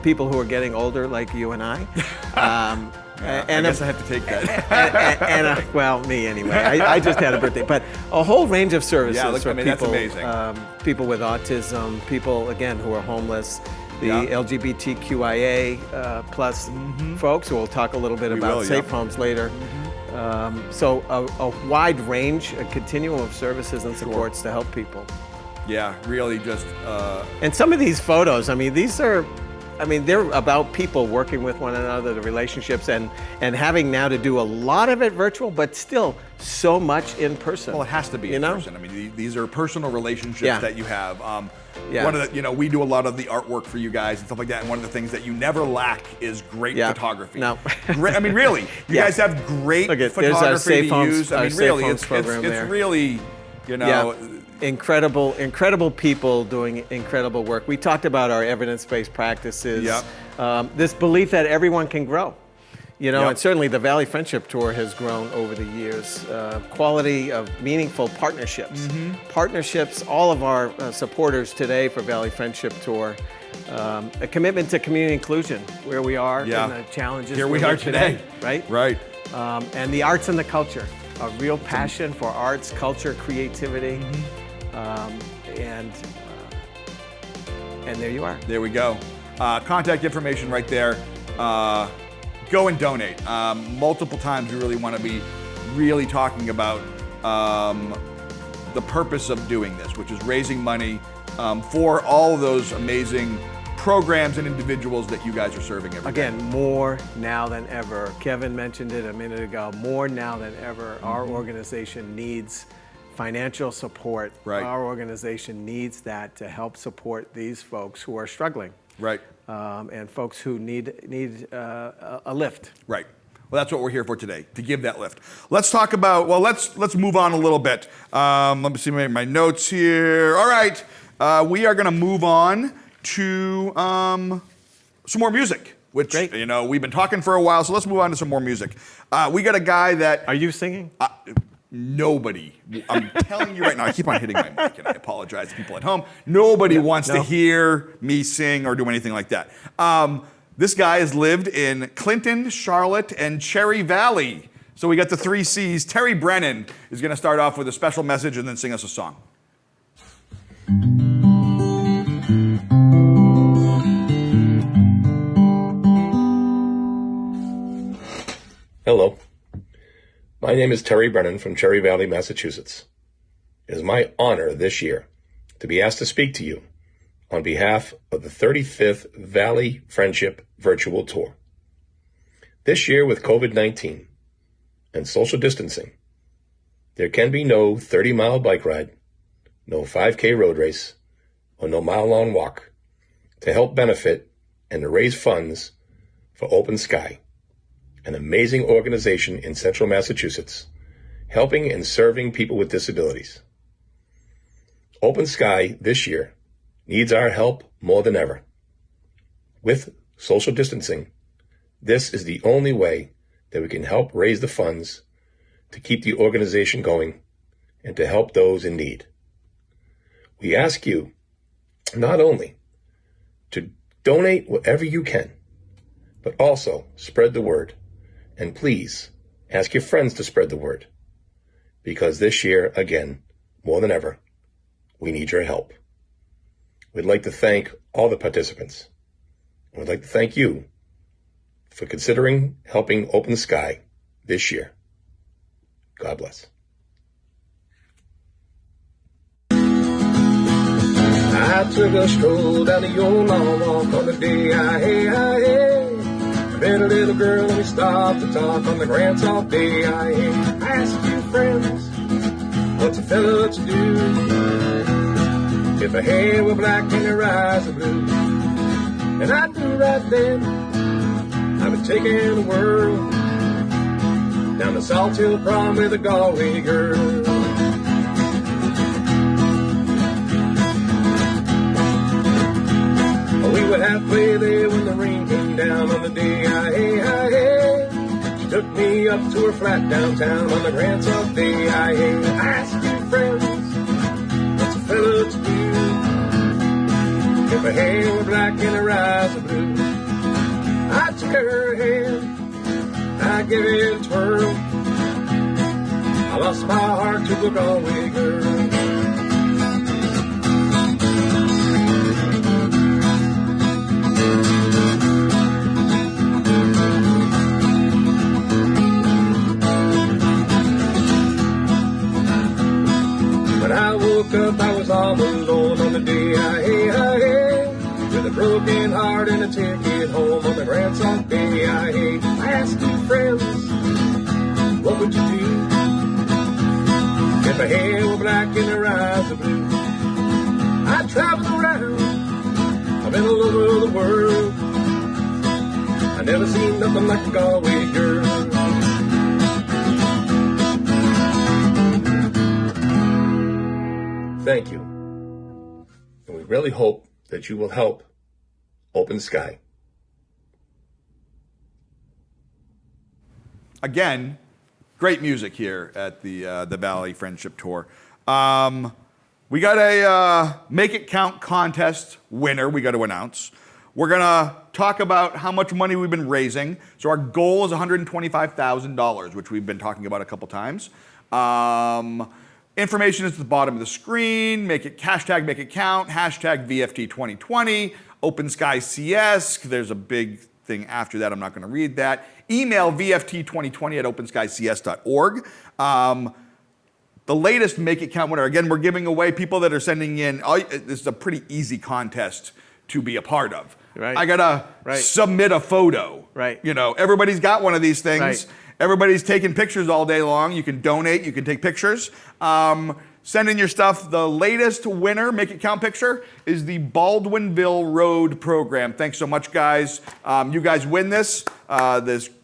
people who are getting older like you and I. I guess I have to take that. Well, me anyway. I just had a birthday, but a whole range of services for people. That's amazing. People with autism, people again who are homeless, the LGBTQIA plus folks. We'll talk a little bit about safe homes later. So a wide range, a continuum of services and supports to help people. Yeah, really just. And some of these photos, they're about people working with one another, the relationships, and having now to do a lot of it virtual, but still so much in person. Well, it has to be in person. I mean, these are personal relationships that you have. One of the, we do a lot of the artwork for you guys and stuff like that. And one of the things that you never lack is great photography. No. Really, you guys have great photography to use. I mean, really, it's really, Incredible people doing incredible work. We talked about our evidence-based practices. This belief that everyone can grow. And certainly the Valley Friendship Tour has grown over the years. Quality of meaningful partnerships. Partnerships, all of our supporters today for Valley Friendship Tour. A commitment to community inclusion, where we are and the challenges. Here we are today. Right? Right. And the arts and the culture. A real passion for arts, culture, creativity. And there you are. There we go. Contact information right there. Go and donate. Multiple times we really want to be really talking about the purpose of doing this, which is raising money for all of those amazing programs and individuals that you guys are serving every day. Again, more now than ever. Kevin mentioned it a minute ago. More now than ever, our organization needs financial support. Right. Our organization needs that to help support these folks who are struggling. Right. And folks who need a lift. Right. Well, that's what we're here for today, to give that lift. Let's talk about, let's move on a little bit. Let me see my notes here. All right. We are going to move on to some more music. which, Great. you know, we've been talking for a while, so let's move on to some more music. We got a guy that... Are you singing? Nobody, I'm telling you right now, I keep on hitting my mic, and I apologize to people at home. Nobody wants to hear me sing or do anything like that. This guy has lived in Clinton, Charlotte, and Cherry Valley. So we got the 3 C's. Terry Brennan is going to start off with a special message and then sing us a song. Hello. My name is Terry Brennan from Cherry Valley, Massachusetts. It is my honor this year to be asked to speak to you on behalf of the 35th Valley Friendship Virtual Tour. This year with COVID-19 and social distancing, there can be no 30-mile bike ride, no 5K road race, or no mile-long walk to help benefit and to raise funds for Open Sky, an amazing organization in central Massachusetts, helping and serving people with disabilities. Open Sky this year needs our help more than ever. With social distancing, this is the only way that we can help raise the funds to keep the organization going and to help those in need. We ask you not only to donate whatever you can, but also spread the word. And please ask your friends to spread the word, because this year, again, more than ever, we need your help. We'd like to thank all the participants. We'd like to thank you for considering helping Open Sky this year. God bless. I took a stroll down the old long walk on the day I met a little girl and we stopped to talk on the grand soft day. I asked a few friends, what's a fella to do if her hair were black and her eyes were blue? And I knew right then I was taking the world down the Salt Hill Prom with a Galway girl. We would have play there when the rain came down on the day She took me up to her flat downtown on the grand soft day I asked a few friends, what's a fella to do if her hair were black and her eyes were blue? I took her hand, I gave it a twirl, I lost my heart to a Galway girl. I woke up, I was all alone on the day with a broken heart and a ticket home on the grand soft day I asked two friends, what would you do if her hair were black and her eyes were blue? I traveled around, I've been all over the world, I never seen nothing like a Galway girl. Thank you. And we really hope that you will help Open Sky. Again, great music here at the Valley Friendship Tour. We got a Make It Count contest winner we got to announce. We're going to talk about how much money we've been raising. So our goal is $125,000, which we've been talking about a couple times. Information is at the bottom of the screen. Hashtag Make It Count, hashtag VFT 2020, Open Sky CS. There's a big thing after that. I'm not going to read that. Email VFT2020 at openskycs.org. The latest Make It Count winner. Again, we're giving away people that are sending in. This is a pretty easy contest to be a part of. Right. I gotta submit a photo. Right. You know, everybody's got one of these things. Right. Everybody's taking pictures all day long. You can donate, you can take pictures. Send in your stuff. The latest winner, make it count picture, is the Baldwinville Road program. Thanks so much, guys. You guys win this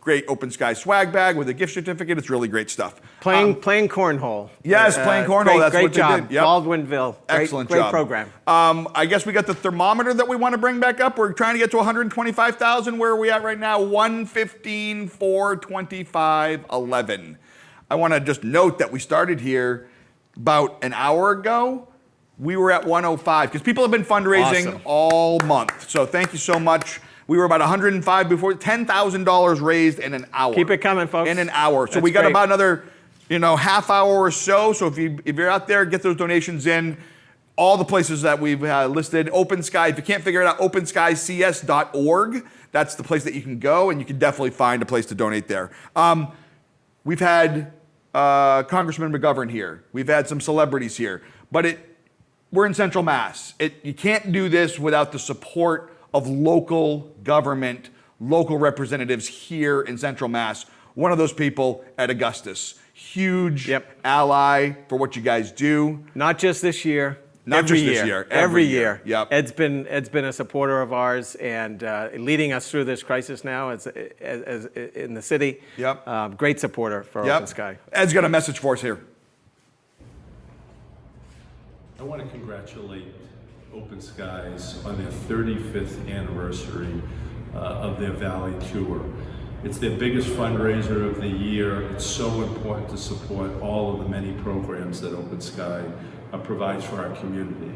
great Open Sky swag bag with a gift certificate. It's really great stuff. Playing cornhole. Yes, playing cornhole. Great, That's great what job. they did. Yep. Baldwinville. Excellent great job. program. I guess we got the thermometer that we want to bring back up. We're trying to get to 125,000. Where are we at right now? 115, 425, 11. I want to just note that we started here about an hour ago. We were at 105 because people have been fundraising Awesome. all month. So thank you so much. We were about 105 before, $10,000 raised in an hour. Keep it coming, folks. In an hour. So That's we got great. about another, half hour or so. So if you're out there, get those donations in. All the places that we've listed. Open Sky, if you can't figure it out, openskycs.org. That's the place that you can go, and you can definitely find a place to donate there. We've had Congressman McGovern here. We've had some celebrities here. But we're in Central Mass. You can't do this without the support of local government, local representatives here in Central Mass. One of those people, Ed Augustus. Huge ally for what you guys do. Not just this year. Not every just this year. year. Every year. Yep. Ed's been a supporter of ours and leading us through this crisis now as in the city. Yep. Great supporter for Open Sky. Ed's got a message for us here. I want to congratulate Open Skies on their 35th anniversary of their Valley Tour. It's their biggest fundraiser of the year. It's so important to support all of the many programs that Open Sky provides for our community.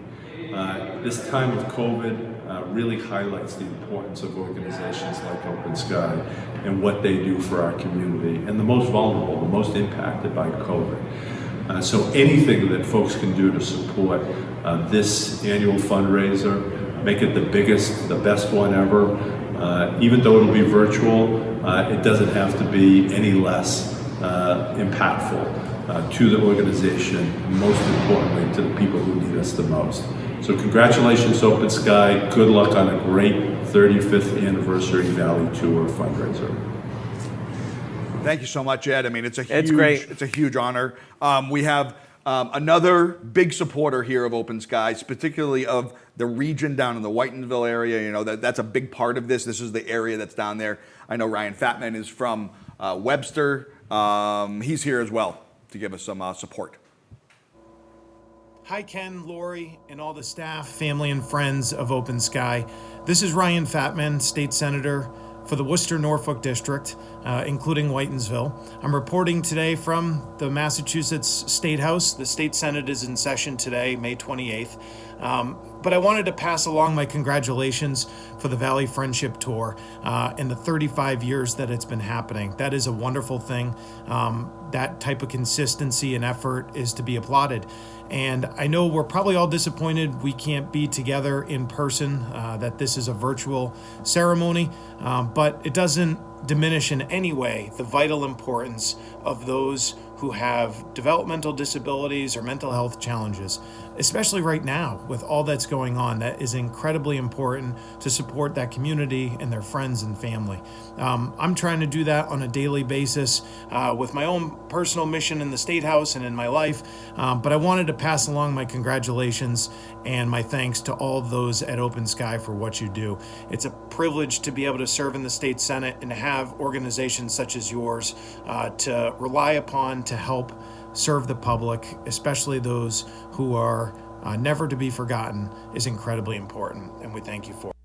This time of COVID really highlights the importance of organizations like Open Sky and what they do for our community and the most vulnerable, the most impacted by COVID. So anything that folks can do to support this annual fundraiser, make it the biggest, the best one ever. Even though it'll be virtual, it doesn't have to be any less impactful to the organization, most importantly to the people who need us the most. So congratulations, Open Sky. Good luck on a great 35th anniversary Valley Tour fundraiser. Thank you so much, Ed. I mean, it's a huge honor. We have another big supporter here of Open Skies, particularly of the region down in the Whitensville area. That's a big part of this. This is the area that's down there. I know Ryan Fatman is from Webster. He's here as well to give us some support. Hi, Ken, Lori, and all the staff, family, and friends of Open Sky. This is Ryan Fatman, State Senator for the Worcester-Norfolk District, including Whitensville. I'm reporting today from the Massachusetts State House. The State Senate is in session today, May 28th. But I wanted to pass along my congratulations for the Valley Friendship Tour and the 35 years that it's been happening. That is a wonderful thing. That type of consistency and effort is to be applauded. And I know we're probably all disappointed we can't be together in person, that this is a virtual ceremony, but it doesn't diminish in any way the vital importance of those who have developmental disabilities or mental health challenges, especially right now with all that's going on. That is incredibly important to support that community and their friends and family. I'm trying to do that on a daily basis with my own personal mission in the State House and in my life, but I wanted to pass along my congratulations and my thanks to all those at Open Sky for what you do. It's a privilege to be able to serve in the State Senate and to have organizations such as yours to rely upon to help serve the public, especially those who are never to be forgotten, is incredibly important, and we thank you for it.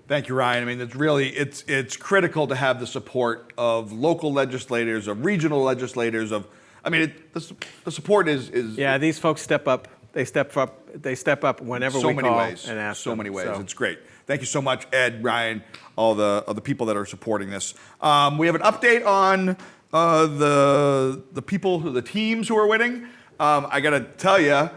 Thank you, Ryan. I mean, it's critical to have the support of local legislators, of regional legislators, the support is. Yeah, these folks step up. They step up whenever we call and ask them. So many ways. It's great. Thank you so much, Ed, Ryan, all the people that are supporting this. We have an update on the people, the teams who are winning. I got to tell you.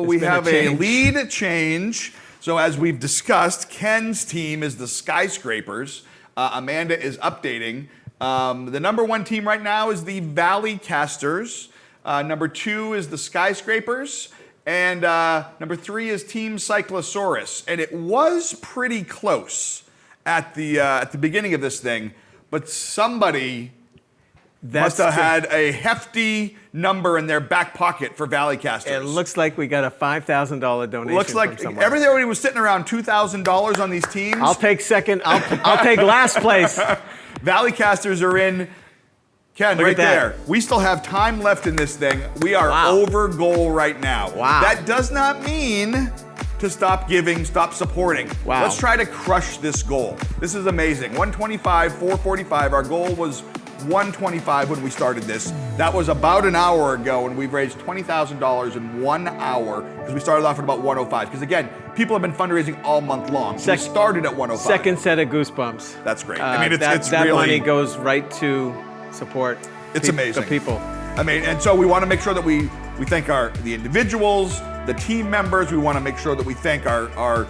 We have a lead change. So as we've discussed, Ken's team is the Skyscrapers. Amanda is updating. The number one team right now is the Valley Casters. Number 2 is the Skyscrapers. And number 3 is Team Cyclosaurus. And it was pretty close at the beginning of this thing, but somebody must have had a hefty number in their back pocket for Valleycasters. It looks like we got a $5,000 donation. Looks like from someone. everybody was sitting around $2,000 on these teams. I'll take second. I'll take last place. Valleycasters are in. Ken, Look right at that. there. We still have time left in this thing. We are over goal right now. Wow. That does not mean to stop giving, stop supporting. Wow. Let's try to crush this goal. This is amazing. 125, 445. Our goal was 125 when we started this. That was about an hour ago, and we've raised $20,000 in 1 hour because we started off at about 105. Because again, people have been fundraising all month long. So we started at 105. Second set of goosebumps. That's great. I mean, it's that really money goes right to support. It's amazing. The people. I mean, and so we want to make sure that we thank the individuals, the team members. We want to make sure that we thank our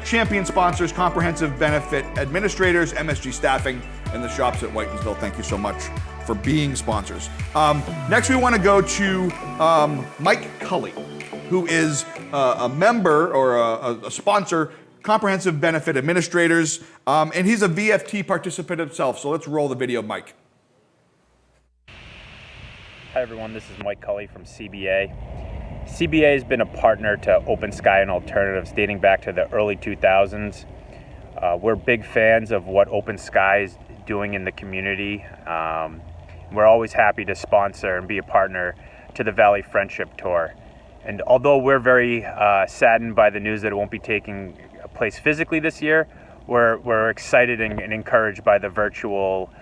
champion sponsors, Comprehensive Benefit Administrators, MSG Staffing, and the shops at Whitensville. Thank you so much for being sponsors. Next, we want to go to Mike Cully, who is a member or a sponsor, Comprehensive Benefit Administrators, and he's a VFT participant himself. So let's roll the video, Mike. Hi everyone, this is Mike Cully from CBA. CBA has been a partner to Open Sky and Alternatives dating back to the early 2000s. We're big fans of what Open Sky is doing in the community. We're always happy to sponsor and be a partner to the Valley Friendship Tour. And although we're very saddened by the news that it won't be taking place physically this year, we're excited and encouraged by the virtual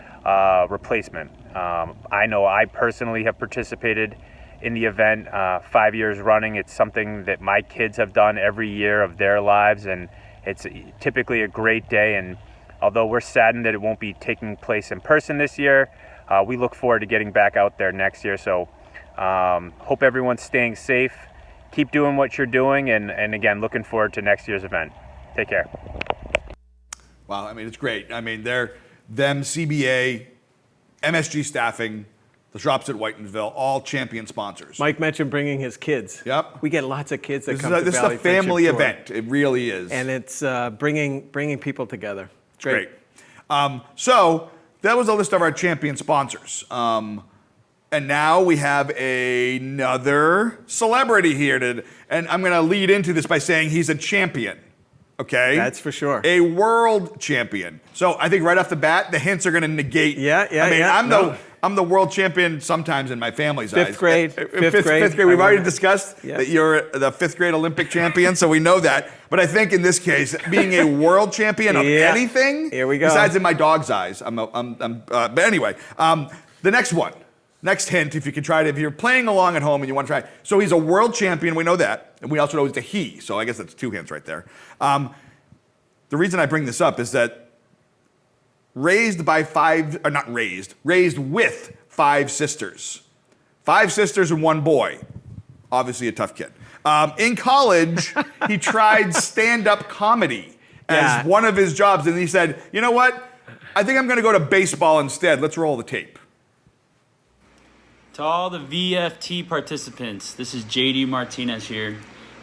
replacement. I know I personally have participated in the event 5 years running. It's something that my kids have done every year of their lives, and it's typically a great day. And although we're saddened that it won't be taking place in person this year, we look forward to getting back out there next year. So hope everyone's staying safe. Keep doing what you're doing, and again, looking forward to next year's event. Take care. Wow, I mean, it's great. I mean, CBA, MSG Staffing, the shops at Whitensville, all champion sponsors. Mike mentioned bringing his kids. Yep. We get lots of kids that This come is to this is Valley a family Friendship Tour. event. It really is. And it's bringing people together. Great. So that was a list of our champion sponsors. And now we have another celebrity here. And I'm going to lead into this by saying he's a champion. Okay? That's for sure. A world champion. So I think right off the bat, the hints are going to negate. I'm the world champion sometimes in my family's eyes. Fifth grade. Fifth grade. We've already discussed that you're the fifth grade Olympic champion, so we know that. But I think in this case, being a world champion of anything, here we go. Besides in my dog's eyes, but anyway, the next one. Next hint, if you can try it, if you're playing along at home and you want to try. So he's a world champion, we know that. And we also know he's a he, so I guess that's two hints right there. The reason I bring this up is that raised with five sisters. 5 sisters and 1 boy. Obviously a tough kid. In college, he tried stand-up comedy as one of his jobs, and he said, you know what? I think I'm going to go to baseball instead. Let's roll the tape. To all the VFT participants, this is JD Martinez here.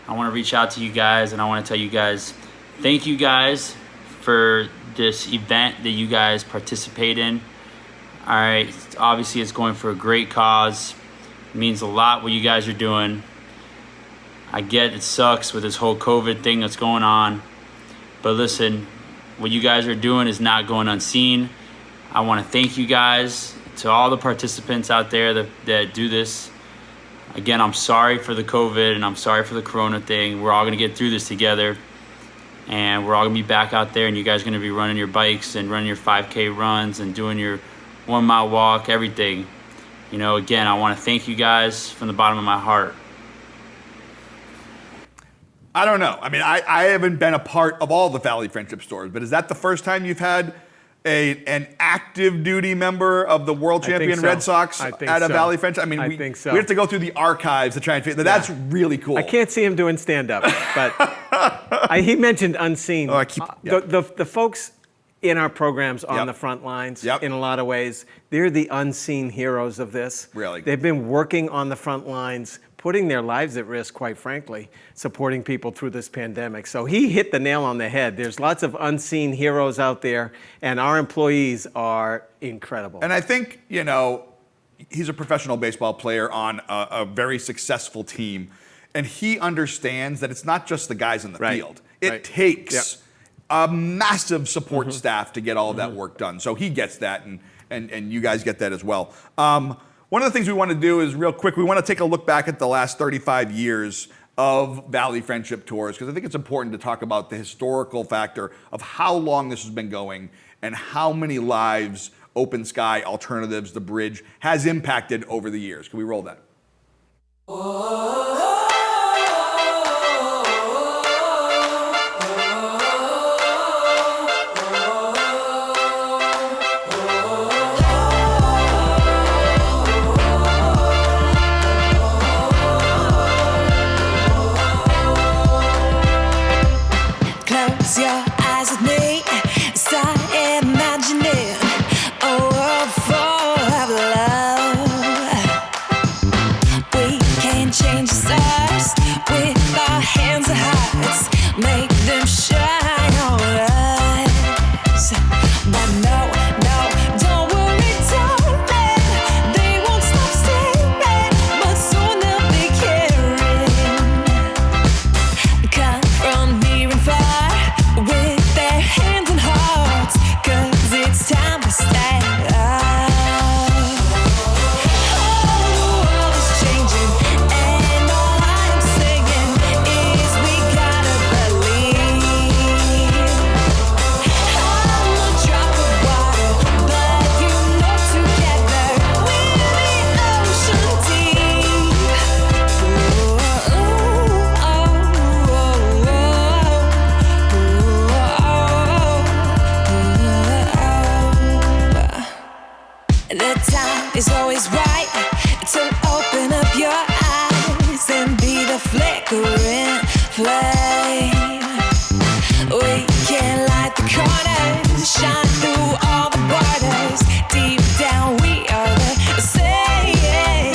I want to reach out to you guys, and I want to tell you guys, thank you guys for this event that you guys participate in. All right, obviously it's going for a great cause. It means a lot what you guys are doing. I get it sucks with this whole COVID thing that's going on, but listen, what you guys are doing is not going unseen. I want to thank you guys, to all the participants out there that do this. Again, I'm sorry for the COVID and I'm sorry for the Corona thing. We're all gonna get through this together, and we're all gonna be back out there, and you guys are gonna be running your bikes and running your 5K runs and doing your 1 mile walk, everything. You know, again, I wanna thank you guys from the bottom of my heart. I don't know. I mean, I haven't been a part of all the Valley Friendship Stores, but is that the first time you've had an active duty member of the world champion Red Sox at a Valley Friendship? I mean, we have to go through the archives to try and figure. That's really cool. I can't see him doing stand-up, but he mentioned unseen. The folks in our programs on the front lines, in a lot of ways, they're the unseen heroes of this. Really? They've been working on the front lines, putting their lives at risk, quite frankly, supporting people through this pandemic. So he hit the nail on the head. There's lots of unseen heroes out there, and our employees are incredible. And I think, you know, he's a professional baseball player on a very successful team, and he understands that it's not just the guys in the field. It takes a massive support staff to get all of that work done. So he gets that, and you guys get that as well. One of the things we want to do is real quick, we want to take a look back at the last 35 years of Valley Friendship Tours, because I think it's important to talk about the historical factor of how long this has been going and how many lives Open Sky, Alternatives, The Bridge has impacted over the years. Can we roll that? Close your eyes with me, start imagining a world full of love. We can change the stars with our hands and hearts, make them shine on us. But no, don't worry, darling, they won't stop staring, but soon they'll be caring. Come from near and far with their hands and hearts, 'cause it's time to stand up. Oh, the world is changing, and all I'm saying is we gotta believe. I'm a drop of water, but you know together we're the ocean deep. The time is always right to open up your eyes and be the flickering flame. We can light the corners, shine through all the borders. Deep down we are the same.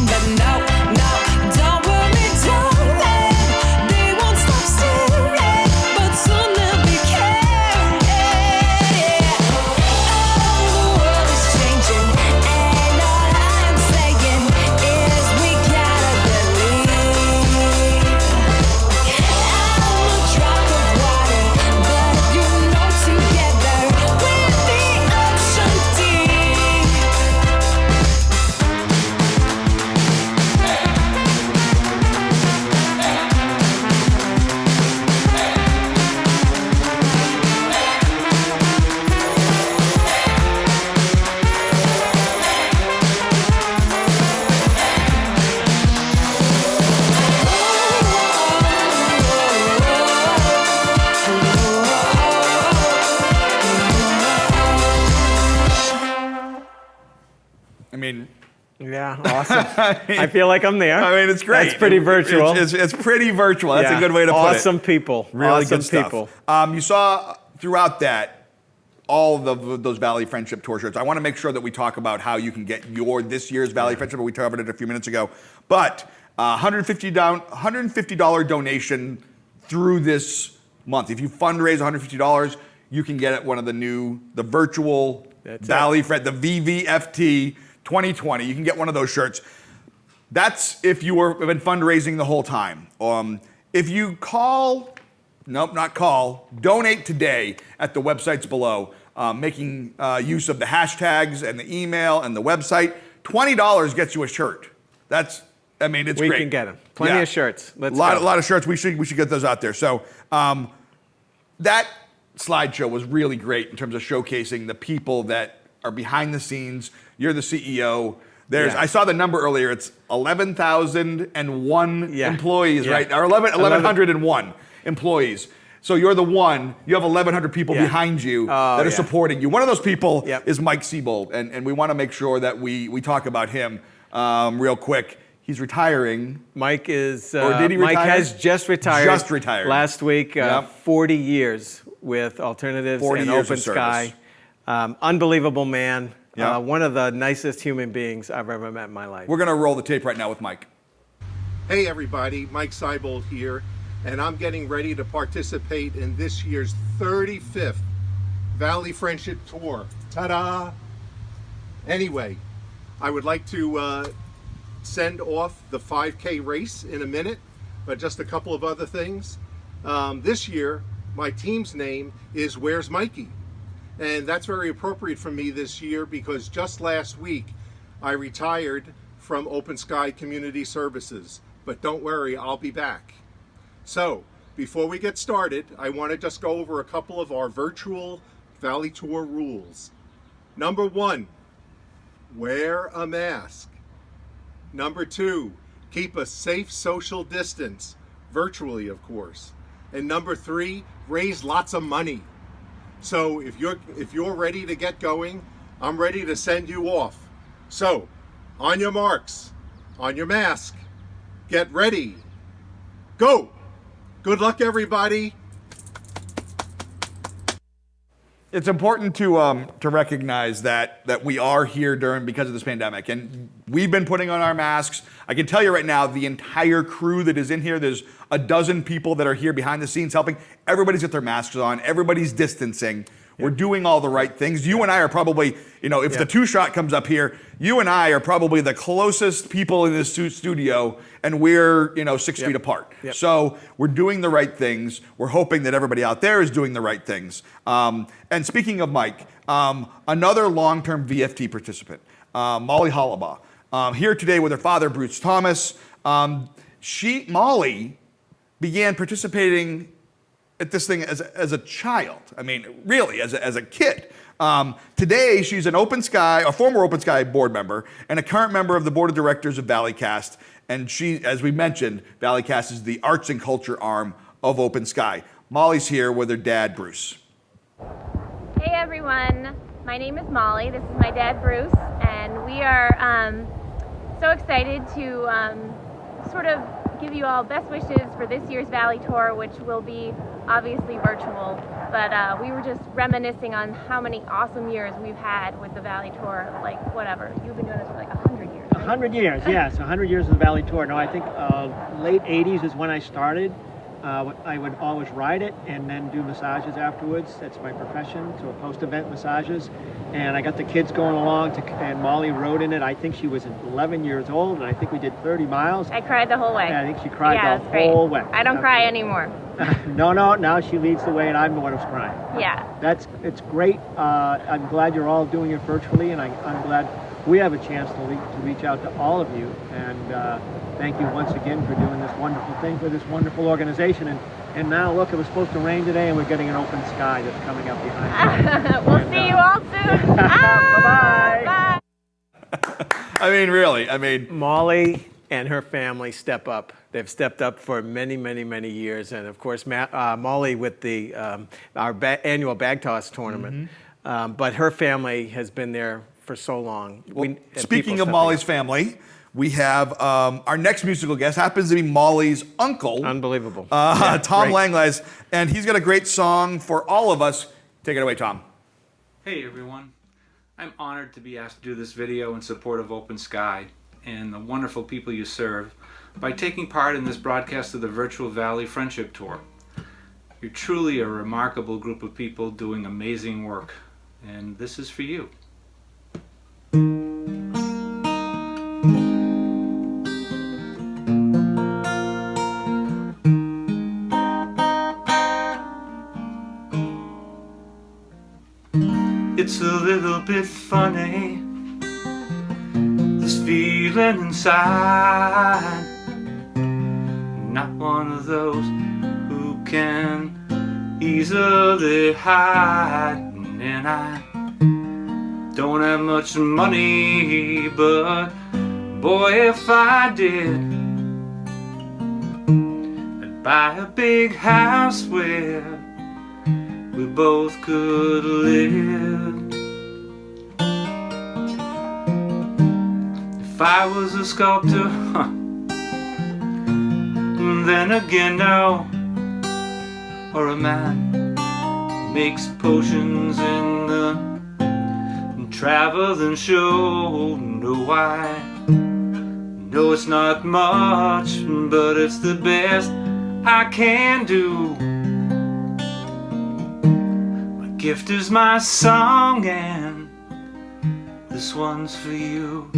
But no, don't worry, darling, they won't stop staring, but soon they'll be caring. Oh, the world is changing, and all I'm saying is we gotta believe. I'm a drop of water, but you know together we're the ocean deep. I mean, Yeah, awesome. I feel like I'm there. I mean, it's great. That's pretty virtual. It's pretty virtual. That's a good way to put it. Awesome people. Really awesome good stuff. people. You saw throughout that all of those Valley Friendship Tour shirts. I want to make sure that we talk about how you can get this year's Valley Friendship. We covered it a few minutes ago. But $150 donation through this month. If you fundraise $150, you can get one of the virtual Valley Friend, the VVFT 2020. You can get one of those shirts. That's if you have been fundraising the whole time. If you donate today at the websites below, making use of the hashtags and the email and the website, $20 gets you a shirt. It's great. We can get them. Plenty of shirts. A lot of shirts. We should get those out there. So that slideshow was really great in terms of showcasing the people that are behind the scenes. You're the CEO. I saw the number earlier. It's 11,001 employees, right? Or 1,101 employees. So you're the one. You have 1,100 people behind you that are supporting you. One of those people is Mike Siebold, and we want to make sure that we talk about him real quick. He's retiring. Mike is. Or did he retire? Mike has just retired. Just retired last week. 40 years with Alternatives and Open Sky. Unbelievable man. One of the nicest human beings I've ever met in my life. We're going to roll the tape right now with Mike. Hey everybody, Mike Siebold here, and I'm getting ready to participate in this year's 35th Valley Friendship Tour. Ta-da! Anyway, I would like to send off the 5K race in a minute, but just a couple of other things. This year, my team's name is Where's Mikey? And that's very appropriate for me this year because just last week I retired from Open Sky Community Services. But don't worry, I'll be back. So, before we get started, I want to just go over a couple of our virtual Valley Tour rules. Number 1, wear a mask. Number 2, keep a safe social distance, virtually of course. And number 3, raise lots of money. So if you're ready to get going, I'm ready to send you off. So, on your marks, on your mask, get ready, go! Good luck, everybody. It's important to recognize that we are here because of this pandemic, and we've been putting on our masks. I can tell you right now, the entire crew that is in here, there's a dozen people that are here behind the scenes helping. Everybody's got their masks on. Everybody's distancing. We're doing all the right things. You and I are probably, if the two-shot comes up here, you and I are probably the closest people in this studio, and we're, 6 feet apart. So we're doing the right things. We're hoping that everybody out there is doing the right things. And speaking of Mike, another long-term VFT participant, Molly Hollabaugh, here today with her father, Bruce Thomas. Molly began participating at this thing as a child. I mean, really, as a kid. Today, she's a former Open Sky board member and a current member of the board of directors of Valleycast. And she, as we mentioned, Valleycast is the arts and culture arm of Open Sky. Molly's here with her dad, Bruce. Hey everyone, my name is Molly. This is my dad, Bruce, and we are so excited to sort of give you all best wishes for this year's Valley Tour, which will be obviously virtual, but we were just reminiscing on how many awesome years we've had with the Valley Tour. Like, whatever, you've been doing this for like 100 years, right? 100 years, yes, 100 years of the Valley Tour. No, I think late 80s is when I started. I would always ride it and then do massages afterwards. That's my profession, so post-event massages. And I got the kids going along, and Molly rode in it. I think she was 11 years old, and I think we did 30 miles. I cried the whole way. Yeah, I think she cried the whole way. I don't cry anymore. No, now she leads the way, and I'm the one who's crying. Yeah. It's great. I'm glad you're all doing it virtually, and I'm glad we have a chance to reach out to all of you. And thank you once again for doing this wonderful thing for this wonderful organization. And now, look, it was supposed to rain today, and we're getting an open sky that's coming up behind us. We'll see you all soon. Bye-bye. Bye. I mean, really, Molly and her family step up. They've stepped up for many, many, many years. And of course, Molly with the our annual bag toss tournament. But her family has been there for so long. Well, speaking of Molly's family, we have our next musical guest happens to be Molly's uncle. Unbelievable. Tom Langleis, and he's got a great song for all of us. Take it away, Tom. Hey everyone. I'm honored to be asked to do this video in support of Open Sky and the wonderful people you serve by taking part in this broadcast of the Virtual Valley Friendship Tour. You're truly a remarkable group of people doing amazing work, and this is for you. It's a little bit funny, this feeling inside. Not one of those who can easily hide. And I don't have much money, but boy, if I did, I'd buy a big house where we both could live. If I was a sculptor, then again no. Or a man makes potions in the traveling show. No, I know it's not much, but it's the best I can do. Gift is my song, and this one's for you.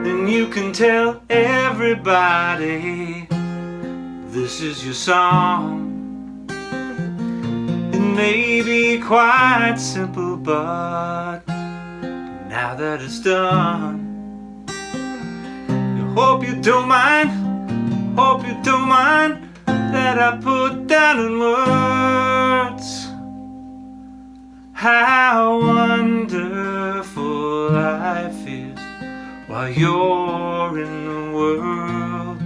And you can tell everybody this is your song. It may be quite simple, but now that it's done, I hope you don't mind, hope you don't mind that I put down in words how wonderful life is while you're in the world.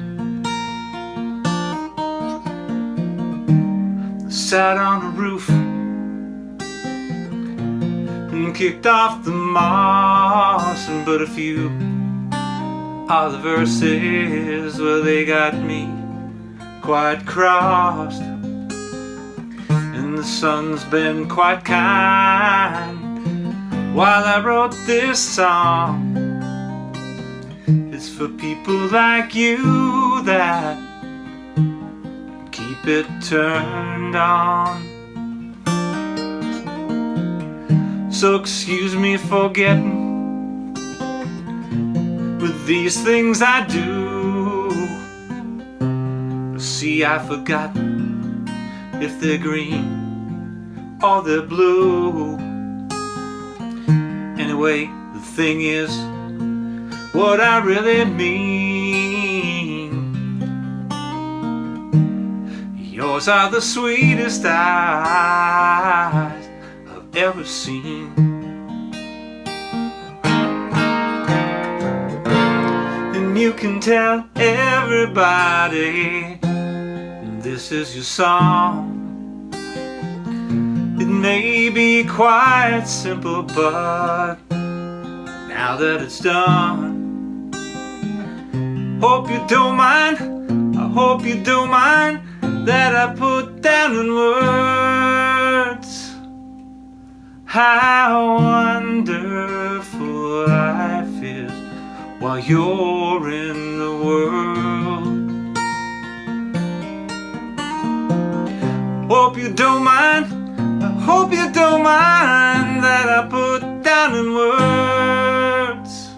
I sat on a roof and kicked off the moss, but a few of the verses, well, they got me quite crossed. And the sun's been quite kind while I wrote this song. It's for people like you that keep it turned on. So excuse me for getting with these things I do. See, I forgot if they're green or they're blue. Anyway, the thing is what I really mean. Yours are the sweetest eyes I've ever seen. And you can tell everybody this is your song. It may be quite simple, but now that it's done, hope you don't mind, I hope you don't mind that I put down in words how wonderful life is while you're in the world. Hope you don't mind, I hope you don't mind that I put down in words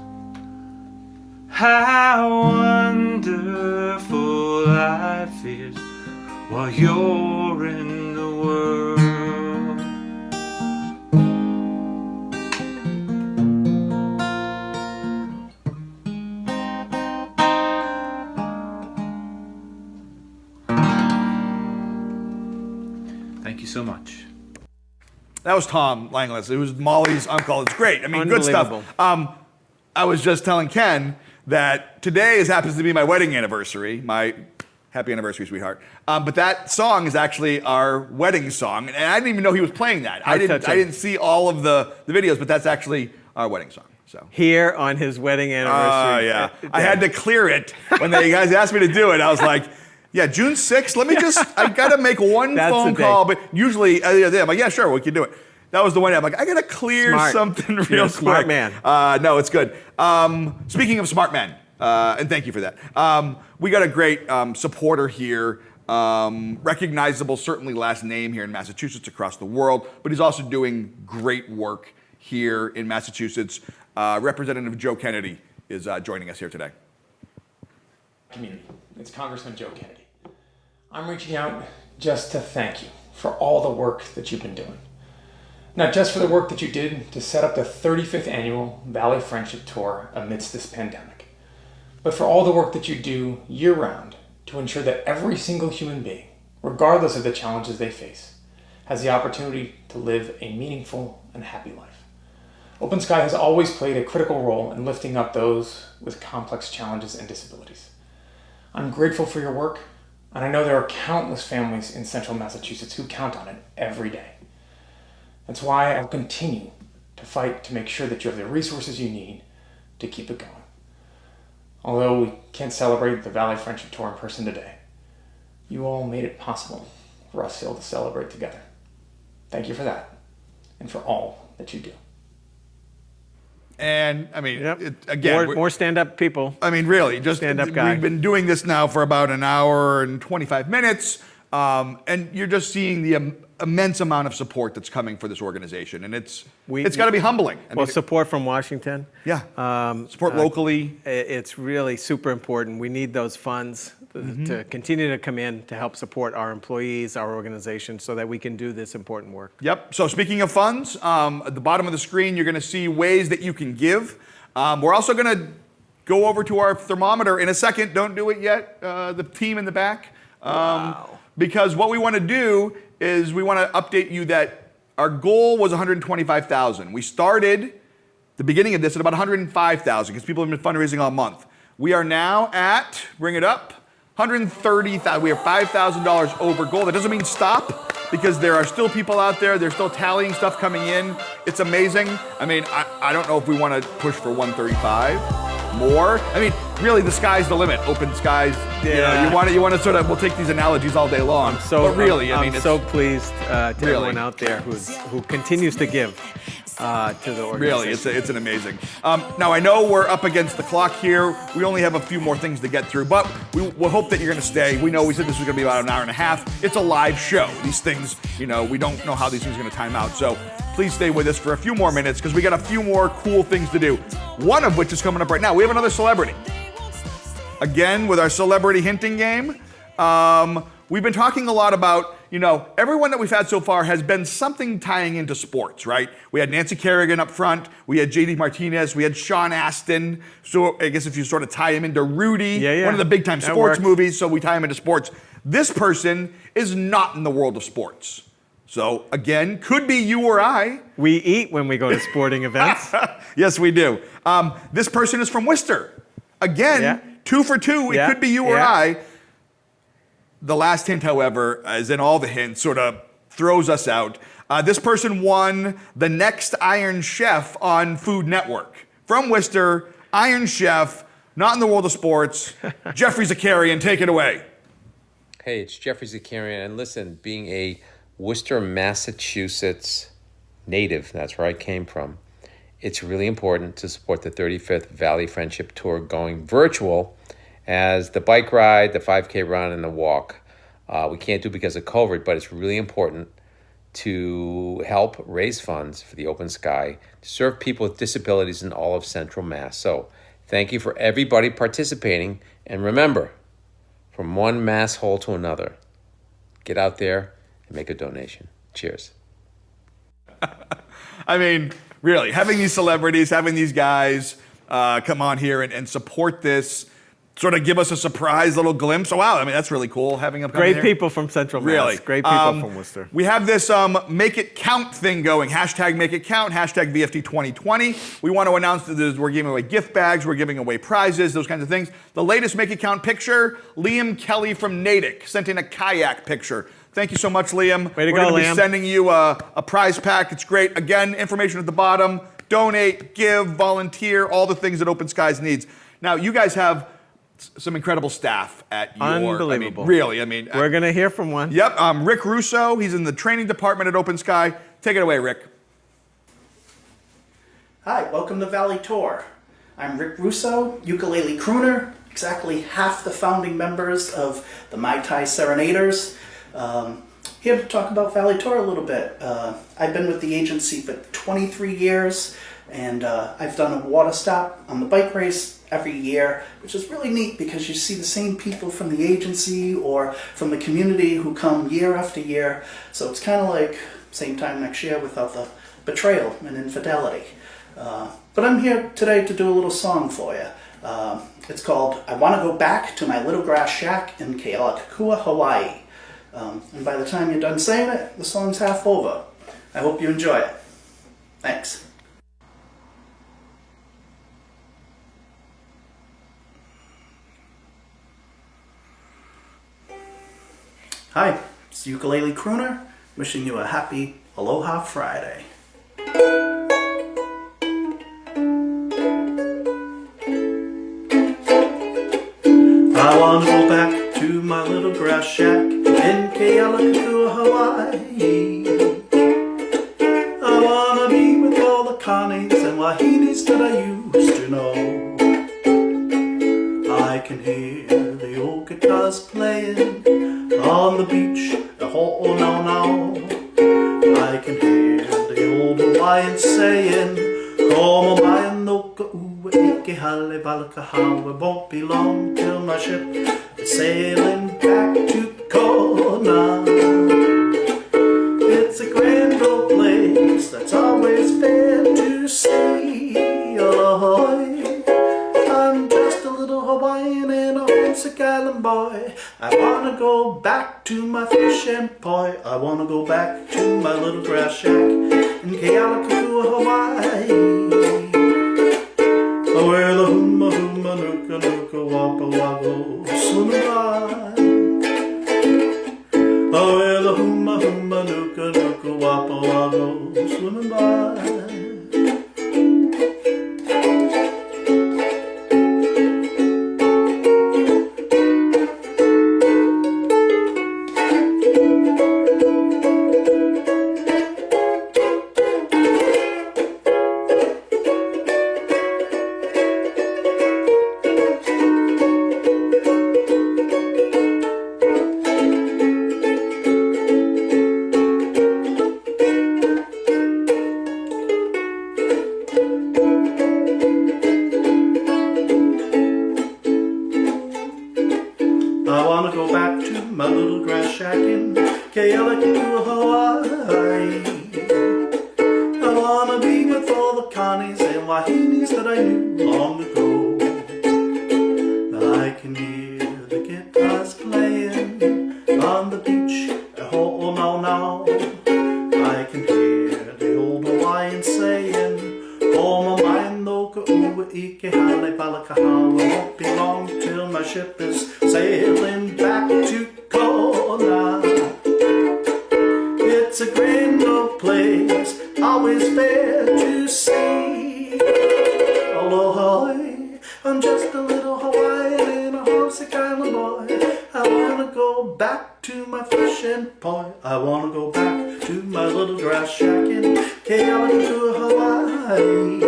how wonderful life is while you're in the world. Thank you so much. That was Tom Langlis. It was Molly's uncle. It's great. I mean, good stuff. I was just telling Ken that today happens to be my wedding anniversary. My happy anniversary, sweetheart. But that song is actually our wedding song, and I didn't even know he was playing that. I didn't see all of the videos, but that's actually our wedding song. So here on his wedding anniversary. Yeah. I had to clear it when you guys asked me to do it. I was like, yeah, June 6th, I got to make one phone call. But usually, I'm like, yeah, sure, we can do it. That was the one. I'm like, I got to clear something real quick. Smart man. No, it's good. Speaking of smart men, and thank you for that. We got a great supporter here, recognizable, certainly last name here in Massachusetts, across the world, but he's also doing great work here in Massachusetts. Representative Joe Kennedy is joining us here today. Community. It's Congressman Joe Kennedy. I'm reaching out just to thank you for all the work that you've been doing. Not just for the work that you did to set up the 35th annual Valley Friendship Tour amidst this pandemic, but for all the work that you do year-round to ensure that every single human being, regardless of the challenges they face, has the opportunity to live a meaningful and happy life. Open Sky has always played a critical role in lifting up those with complex challenges and disabilities. I'm grateful for your work, and I know there are countless families in central Massachusetts who count on it every day. That's why I'll continue to fight to make sure that you have the resources you need to keep it going. Although we can't celebrate the Valley Friendship Tour in person today, you all made it possible for us still to celebrate together. Thank you for that, and for all that you do. And I mean, again, more stand-up people. I mean, really, just stand-up guy. We've been doing this now for about an hour and 25 minutes. And you're just seeing the immense amount of support that's coming for this organization, and it's got to be humbling. I Well, mean, support from Washington. Yeah. Support locally. It's really super important. We need those funds to continue to come in to help support our employees, our organization, so that we can do this important work. Yep. So speaking of funds, at the bottom of the screen, you're going to see ways that you can give. We're also going to go over to our thermometer in a second. Don't do it yet. The team in the back. Because what we want to do is we want to update you that our goal was 125,000. We started the beginning of this at about 105,000 because people have been fundraising all month. We are now at, bring it up, 130,000. We are $5,000 over goal. That doesn't mean stop, because there are still people out there. They're still tallying stuff coming in. It's amazing. I mean, I don't know if we want to push for 135 more. I mean, really, the sky's the limit. Open skies. Yeah. You want to sort of. We'll take these analogies all day long. But really, I mean, I'm it's so pleased to really everyone out there who continues to give to the organization. Really, it's an amazing. Now, I know we're up against the clock here. We only have a few more things to get through, but we'll hope that you're going to stay. We know we said this was going to be about an hour and a half. It's a live show. These things, we don't know how these things are going to time out. So please stay with us for a few more minutes because we got a few more cool things to do. One of which is coming up right now. We have another celebrity. Again, with our celebrity hinting game. We've been talking a lot about, everyone that we've had so far has been something tying into sports, right? We had Nancy Kerrigan up front. We had JD Martinez. We had Sean Astin. So I guess if you sort of tie him into Rudy, one of the big time sports movies, so we tie him into sports. This person is not in the world of sports. So again, could be you or I. We eat when we go to sporting events. Yes, we do. This person is from Worcester. Again, 2 for 2. It could be you or I. The last hint, however, as in all the hints, sort of throws us out. This person won the next Iron Chef on Food Network. From Worcester, Iron Chef, not in the world of sports. Jeffrey Zakarian, take it away. Hey, it's Jeffrey Zakarian. And listen, being a Worcester, Massachusetts native, that's where I came from, it's really important to support the 35th Valley Friendship Tour going virtual as the bike ride, the 5K run, and the walk. We can't do because of COVID, but it's really important to help raise funds for the Open Sky to serve people with disabilities in all of Central Mass. So thank you for everybody participating. And remember, from one mass hole to another, get out there and make a donation. Cheers. I mean, really, having these celebrities, having these guys come on here and support this, sort of give us a surprise little glimpse. Oh, wow, I mean, that's really cool, having them come Great here. people from Central Mass. Really. Great people from Worcester. We have this Make It Count thing going. Hashtag Make It Count, hashtag VFT 2020. We want to announce that we're giving away gift bags, we're giving away prizes, those kinds of things. The latest Make It Count picture, Liam Kelly from Natick sent in a kayak picture. Thank you so much, Liam. Way to We're go, going to be Liam. sending you a prize pack. It's great. Again, information at the bottom. Donate, give, volunteer, all the things that Open Skies needs. Now, you guys have some incredible staff at your... Unbelievable. Really, We're going to hear from one. Yep, Rick Russo. He's in the training department at Open Sky. Take it away, Rick. Hi, welcome to Valley Tour. I'm Rick Russo, ukulele crooner, exactly half the founding members of the Mai Tai Serenaders. Here to talk about Valley Tour a little bit. I've been with the agency for 23 years, and I've done a water stop on the bike race every year, which is really neat because you see the same people from the agency or from the community who come year after year. So it's kind of like same time next year without the betrayal and infidelity. But I'm here today to do a little song for you. It's called I Want to Go Back to My Little Grass Shack in Kealakekua, Hawaii. And by the time you're done saying it, the song's half over. I hope you enjoy it. Thanks. Hi, it's Ukulele Crooner, wishing you a happy Aloha Friday. I want to go back to my little grass shack in Kealakekua, Hawaii. I want to be with all the Connies and Wahinis that I used to know. I can hear the old guitars playing on the beach. Oh, no, no. I can hear the old Hawaiian saying, Como Mayan no ka uwa ike hale balaka how it won't be long till my ship is sailing back to Kona. It's a grand old place that's always fair to see. Ahoy, I'm just a little Hawaiian and a homesick island boy. I wanna go back to my fish and poi. I wanna go back to my little grass shack in Kealakekua, Hawaii. Where the huma huma nuka nuka wapa wago swimming by. Where the huma huma nuka nuka wapa wago swimming by. I wanna go back to my little grass shack in Kealakekua, Hawaii. I wanna be with all the Connies and Wahinis that I knew long ago. I can hear the guitars playing on the beach. Oh, no, no. I can hear the old Hawaiian saying, Oh, my mind no ka ua ike hale palakaha. Won't be long till my ship is sailing back to Kona. It's a grand old place, always fair to see. Aloha, I'm just a little Hawaiian and a homesick island boy. I wanna go back to my fish and poi. I wanna go back to my little grass shack in Kealakekua, Hawaii.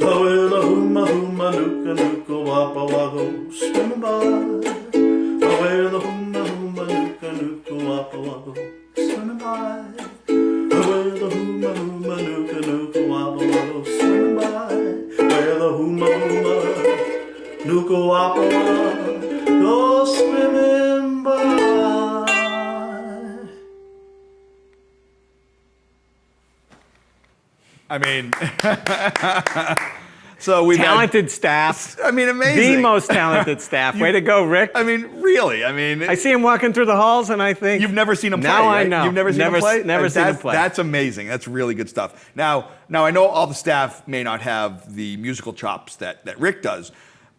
Oh, where the huma huma nuka nuka wapa wago swimming by. Oh, where the huma huma nuka nuka wapa wago swimming by. Oh, where the huma huma nuka nuka wapa wago swimming by. Where the huma huma nuka wapa wago swimming by. I mean, so we've talented staff. I mean, amazing. The most talented staff. Way to go, Rick. I mean, really. I mean, I see him walking through the halls, and I think you've never seen him play. Now right? I know. You've never seen him play. Never seen him play. That's amazing. That's really good stuff. Now I know all the staff may not have the musical chops that Rick does,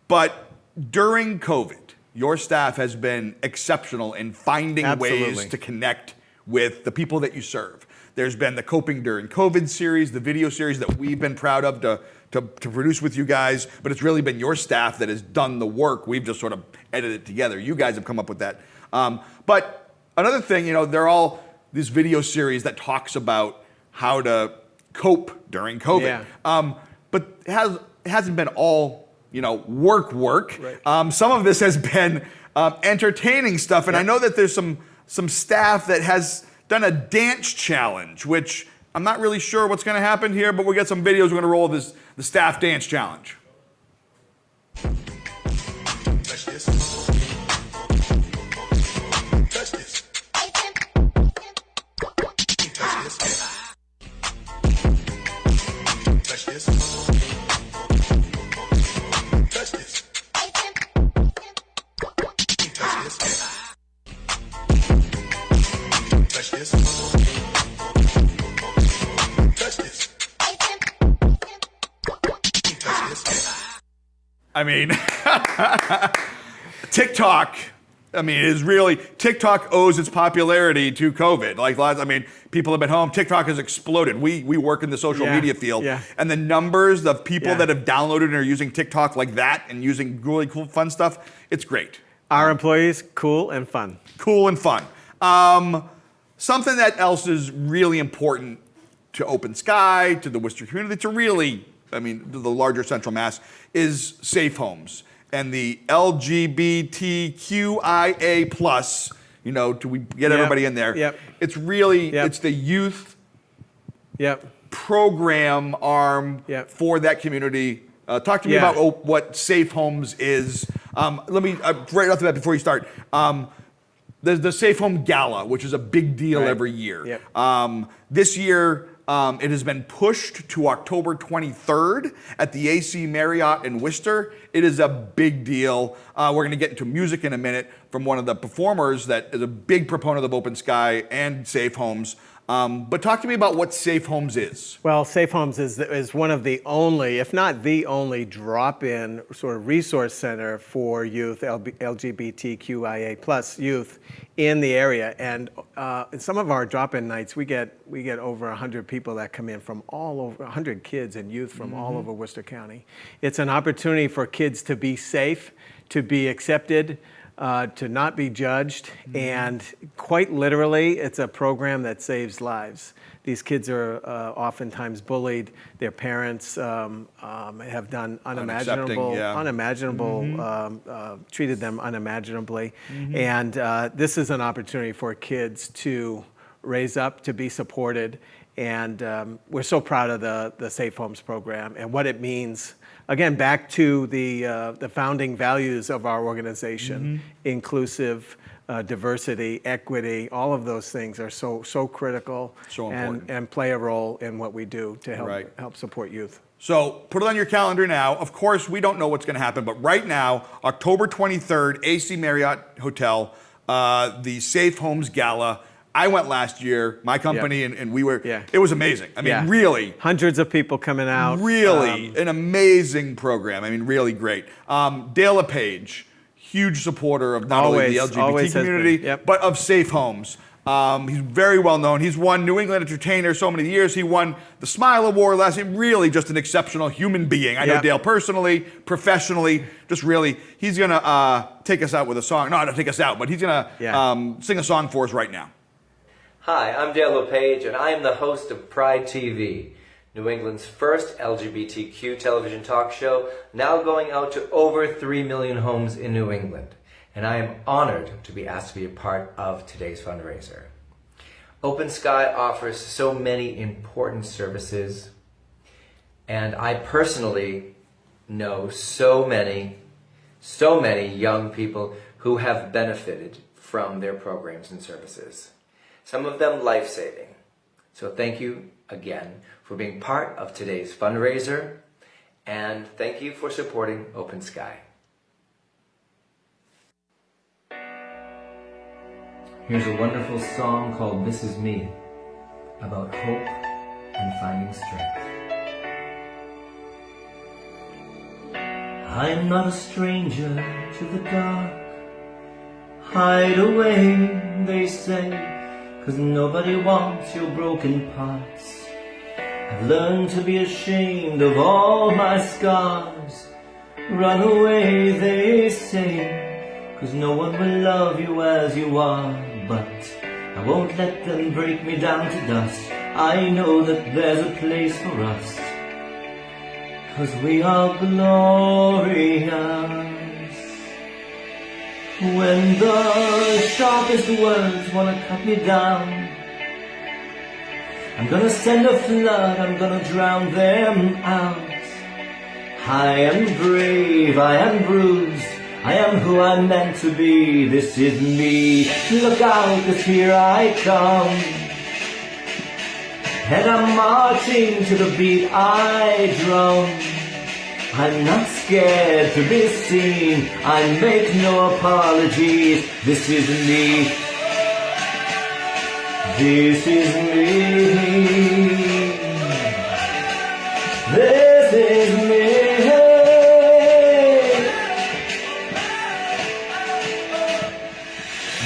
but during COVID, your staff has been exceptional in finding Absolutely. ways to connect with the people that you serve. There's been the Coping During COVID series, the video series that we've been proud of to produce with you guys, but it's really been your staff that has done the work. We've just sort of edited it together. You guys have come up with that. But another thing, there are all this video series that talks about how to cope during COVID. Yeah. But it hasn't been all, work. Right. Some of this has been entertaining stuff, and I know that there's some staff that has done a dance challenge, which I'm not really sure what's going to happen here, but we got some videos we're going to roll the staff dance challenge. Touch this. Touch this. Touch this. Touch this. Touch this. Touch this. Touch this. Touch this. Touch this. I mean, TikTok, TikTok owes its popularity to COVID. People have been home. TikTok has exploded. We work in the social media field. Yeah. And the numbers of people that have downloaded and are using TikTok like that and using really cool, fun stuff, it's great. Our employees, cool and fun. Cool and fun. Something that else is really important to Open Sky, to the Worcester community, to the larger Central Mass, is safe homes. and the LGBTQIA plus. You know, do we get everybody in there? Yep. It's really, it's the youth program arm for that community. Talk to me about what Safe Homes is. Let me, right off the bat before you start, there's the Safe Home Gala, which is a big deal every year. This year, it has been pushed to October 23rd at the AC Marriott in Worcester. It is a big deal. We're going to get into music in a minute from one of the performers that is a big proponent of Open Sky and Safe Homes. But talk to me about what Safe Homes is. Well, Safe Homes is one of the only, if not the only, drop-in sort of resource center for youth, LGBTQIA plus youth in the area. And in some of our drop-in nights, we get over 100 people that come in from all over, 100 kids and youth from all over Worcester County. It's an opportunity for kids to be safe, to be accepted, to not be judged, and quite literally, it's a program that saves lives. These kids are oftentimes bullied. Their parents have done unimaginable, treated them unimaginably. And this is an opportunity for kids to raise up, to be supported. And we're so proud of the Safe Homes program and what it means. Again, back to the founding values of our organization, inclusive, diversity, equity, all of those things are so critical and play a role in what we do to help support youth. So put it on your calendar now. Of course, we don't know what's going to happen, but right now, October 23rd, AC Marriott Hotel, the Safe Homes Gala. I went last year, my company, and we were, it was amazing. I mean, really. Hundreds of people coming out. Really, an amazing program. I mean, really great. Dale LePage, huge supporter of not only the LGBT community, but of Safe Homes. He's very well known. He's won New England Entertainer so many years. He won the Smile Award last year. Really just an exceptional human being. I know Dale personally, professionally, just really. He's going to take us out with a song. No, not take us out, but he's going to sing a song for us right now. Hi, I'm Dale LePage, and I am the host of Pride TV, New England's first LGBTQ television talk show, now going out to over 3 million homes in New England. And I am honored to be asked to be a part of today's fundraiser. Open Sky offers so many important services, and I personally know so many young people who have benefited from their programs and services. Some of them life-saving. So thank you again for being part of today's fundraiser, and thank you for supporting Open Sky. Here's a wonderful song called This Is Me, about hope and finding strength. I'm not a stranger to the dark. Hide away, they say, 'cause nobody wants your broken parts. I've learned to be ashamed of all my scars. Run away, they say, 'cause no one will love you as you are. But I won't let them break me down to dust. I know that there's a place for us, 'cause we are glorious. When the sharpest words wanna cut me down, I'm gonna send a flood, I'm gonna drown them out. I am brave, I am bruised, I am who I'm meant to be. This is me. Look out, 'cause here I come. And I'm marching to the beat I drum. I'm not scared to be seen. I make no apologies. This is me. This is me. This is me.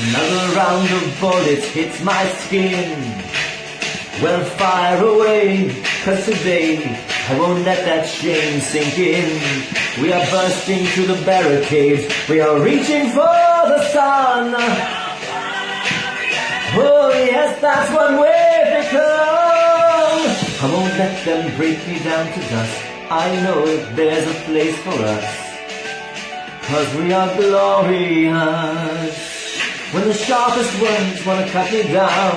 Another round of bullets hits my skin. Well, fire away, 'cause today I won't let that shame sink in. We are bursting through the barricades. We are reaching for the sun. Oh yes, that's one way to come. I won't let them break me down to dust. I know there's a place for us, 'cause we are glorious. When the sharpest ones wanna cut me down,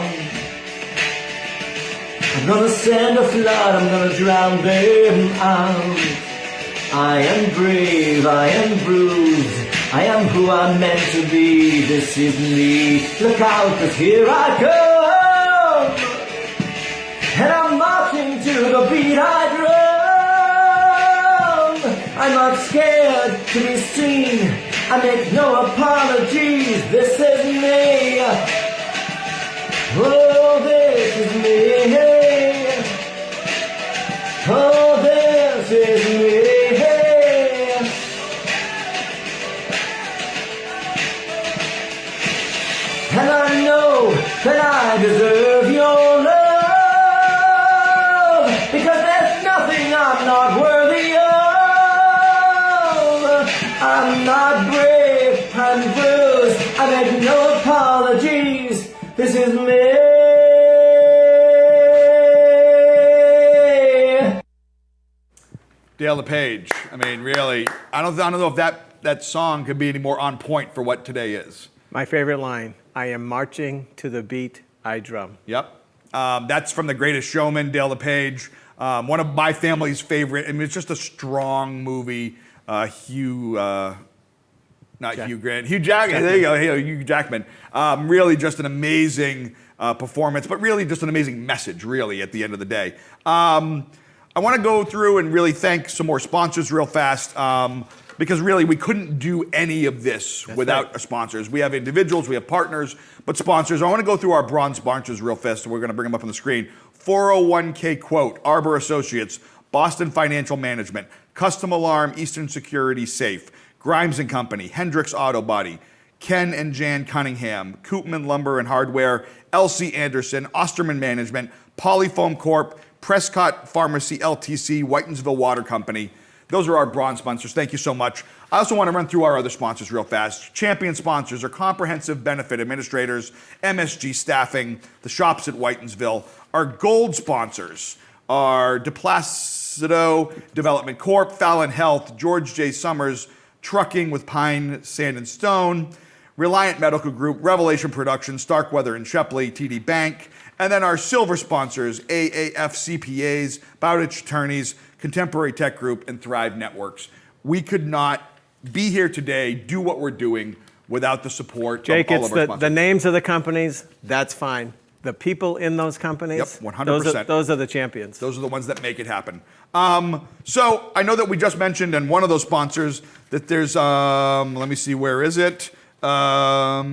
I'm gonna send a flood, I'm gonna drown them out. I am brave, I am bruised, I am who I'm meant to be. This is me, look out, 'cause here I come, and I'm marching to the beat I drum. I'm not scared to be seen, I make no apologies. This is me, oh this is me, oh this is me. And I know that I deserve your love, because there's nothing I'm not worthy of. I'm not brave, I'm bruised, I make no apologies. This is me. Dale LePage. I mean, really, I don't know if that song could be any more on point for what today is. My favorite line, I am marching to the beat I drum. Yep. That's from The Greatest Showman, Dale LePage. One of my family's favorite. I mean, it's just a strong movie. Hugh Jackman. There you go. Hugh Jackman. Really just an amazing performance, but really just an amazing message, really, at the end of the day. I want to go through and really thank some more sponsors real fast. Because really, we couldn't do any of this without sponsors. We have individuals, we have partners, but sponsors. I want to go through our bronze sponsors real fast, so we're going to bring them up on the screen. 401k Quote, Arbor Associates, Boston Financial Management, Custom Alarm, Eastern Security Safe, Grimes & Company, Hendricks Auto Body, Ken and Jan Cunningham, Koopman Lumber and Hardware, LC Anderson, Osterman Management, Polyfoam Corp., Prescott Pharmacy LTC, Whitensville Water Company. Those are our bronze sponsors. Thank you so much. I also want to run through our other sponsors real fast. Champion sponsors are Comprehensive Benefit Administrators, MSG Staffing, the shops at Whitensville. Our gold sponsors are DePlacido Development Corp., Fallon Health, George J. Summers, Trucking with Pine, Sand and Stone, Reliant Medical Group, Revelation Productions, Starkweather and Shepley, TD Bank, and then our silver sponsors, AAF CPAs, Bowditch Attorneys, Contemporary Tech Group, and Thrive Networks. We could not be here today, do what we're doing, without the support Jake, of all it's of our sponsors. the names of the companies, that's fine. The people in those companies, Yep, 100%. Those are the champions. Those are the ones that make it happen. So I know that we just mentioned in one of those sponsors that there's, let me see, where is it? I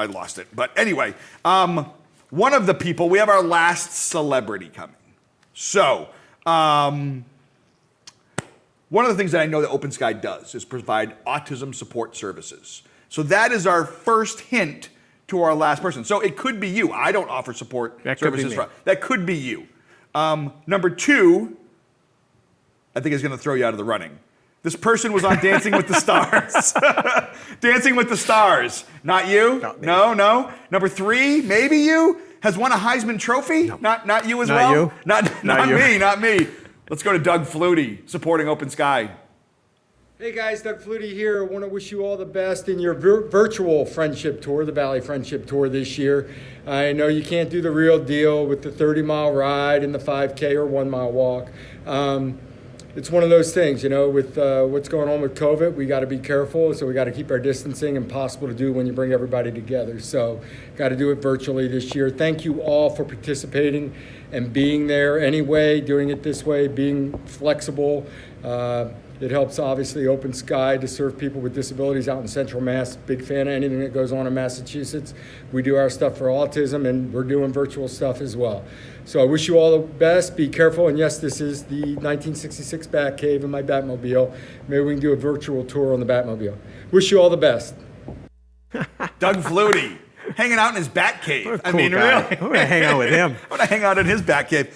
lost it. But anyway, one of the people, we have our last celebrity coming. So, one of the things that I know that Open Sky does is provide autism support services. So that is our first hint to our last person. So it could be you. I don't offer support services. That could be you. Number two, I think is going to throw you out of the running. This person was on Dancing with the Stars. Dancing with the Stars. Not you? No. Number three, maybe you, has won a Heisman Trophy? No. Not you as Not well? you. Not me. Let's go to Doug Flutie, supporting Open Sky. Hey guys, Doug Flutie here. I want to wish you all the best in your virtual friendship tour, the Valley Friendship Tour this year. I know you can't do the real deal with the 30-mile ride and the 5K or 1-mile walk. It's one of those things, with what's going on with COVID, we got to be careful, so we got to keep our distancing, impossible to do when you bring everybody together. So got to do it virtually this year. Thank you all for participating and being there anyway, doing it this way, being flexible. It helps, obviously, Open Sky to serve people with disabilities out in Central Mass. Big fan of anything that goes on in Massachusetts. We do our stuff for autism, and we're doing virtual stuff as well. So I wish you all the best. Be careful. And yes, this is the 1966 Batcave in my Batmobile. Maybe we can do a virtual tour on the Batmobile. Wish you all the best. Doug Flutie, hanging out in his Batcave. Cool guy. Really. I'm going to hang out with him. I'm going to hang out in his Batcave.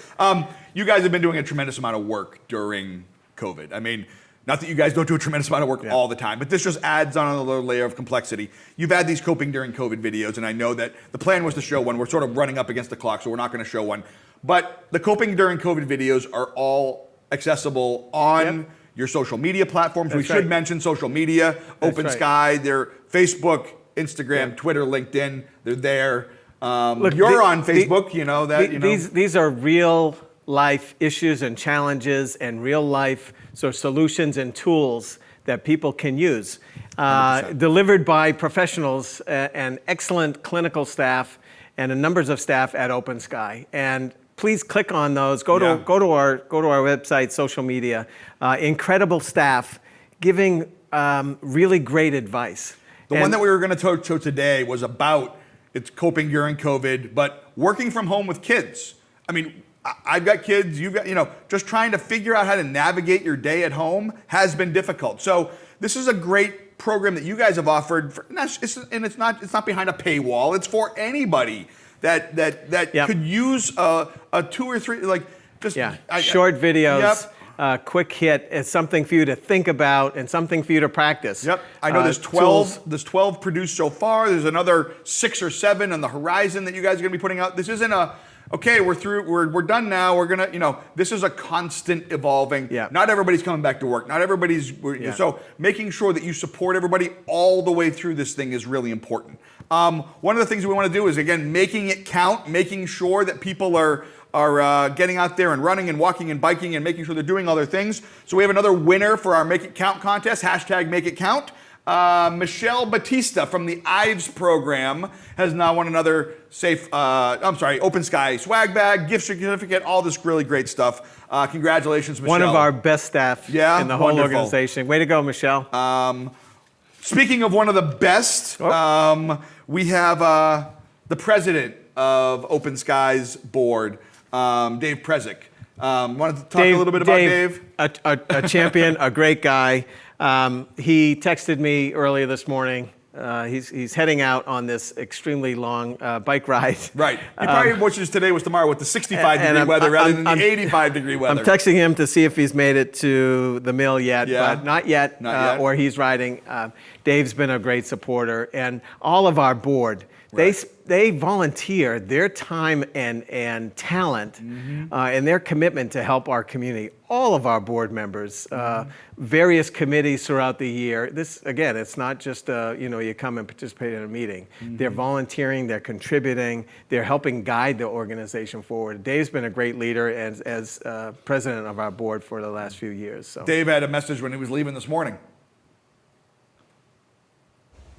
You guys have been doing a tremendous amount of work during COVID. Not that you guys don't do a tremendous amount of work all the time, but this just adds on another layer of complexity. You've had these coping during COVID videos, and I know that the plan was to show one. We're sort of running up against the clock, so we're not going to show one. But the coping during COVID videos are all accessible on your social media platforms. We That's should right. mention social media, Open right. Sky, their Facebook, Instagram, Twitter, LinkedIn. They're there. Look, You're on Facebook, you know that. These are real life issues and challenges and real life solutions and tools that people can use. Delivered by professionals and excellent clinical staff and numbers of staff at Open Sky. And please click on those. Go to our website, social media. Incredible staff giving really great advice. The one that we were going to talk to today was about it's coping during COVID, but working from home with kids. I mean, I've got kids, you've got, just trying to figure out how to navigate your day at home has been difficult. So this is a great program that you guys have offered, and it's not behind a paywall. It's for anybody that could use a 2 or 3 short videos. Yep. Quick hit. It's something for you to think about and something for you to practice. Yep. I know there's 12. There's 12 produced so far. There's another 6 or 7 on the horizon that you guys are going to be putting out. This isn't okay, we're through, we're done now. We're gonna, this is a constant evolving. Yeah. Not everybody's coming back to work. Not everybody's. So making sure that you support everybody all the way through this thing is really important. One of the things we want to do is again making it count, making sure that people are getting out there and running and walking and biking and making sure they're doing all their things. So we have another winner for our Make It Count contest, #MakeItCount. Michelle Batista from the IVES program has now won another Open Sky swag bag, gift certificate, all this really great stuff. Congratulations, Michelle. One of our best staff in the whole wonderful. organization. Way to go, Michelle. Speaking of one of the best, we have the president of Open Sky's board, Dave Prezik. Wanted to talk a little bit about Dave? A champion, a great guy. He texted me earlier this morning. He's heading out on this extremely long bike ride. Right. He probably wishes today was tomorrow with the 65-degree weather rather than the 85-degree weather. I'm texting him to see if he's made it to the mill yet, but not yet. Or he's riding. Dave's been a great supporter, and all of our board. They volunteer their time and talent and their commitment to help our community. All of our board members, various committees throughout the year. This again, it's not just you come and participate in a meeting. They're volunteering, they're contributing, they're helping guide the organization forward. Dave's been a great leader as president of our board for the last few years. So. Dave had a message when he was leaving this morning.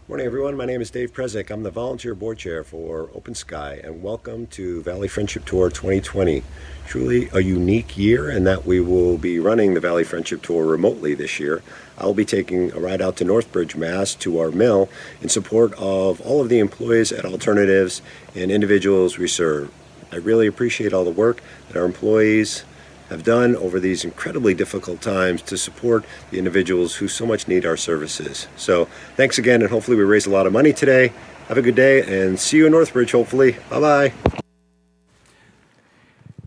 Morning, everyone. My name is Dave Prezik. I'm the volunteer board chair for Open Sky, and welcome to Valley Friendship Tour 2020. Truly a unique year in that we will be running the Valley Friendship Tour remotely this year. I'll be taking a ride out to Northbridge, Mass. to our mill in support of all of the employees at Alternatives and individuals we serve. I really appreciate all the work that our employees have done over these incredibly difficult times to support the individuals who so much need our services. So thanks again, and hopefully we raise a lot of money today. Have a good day, and see you in Northbridge, hopefully. Bye-bye.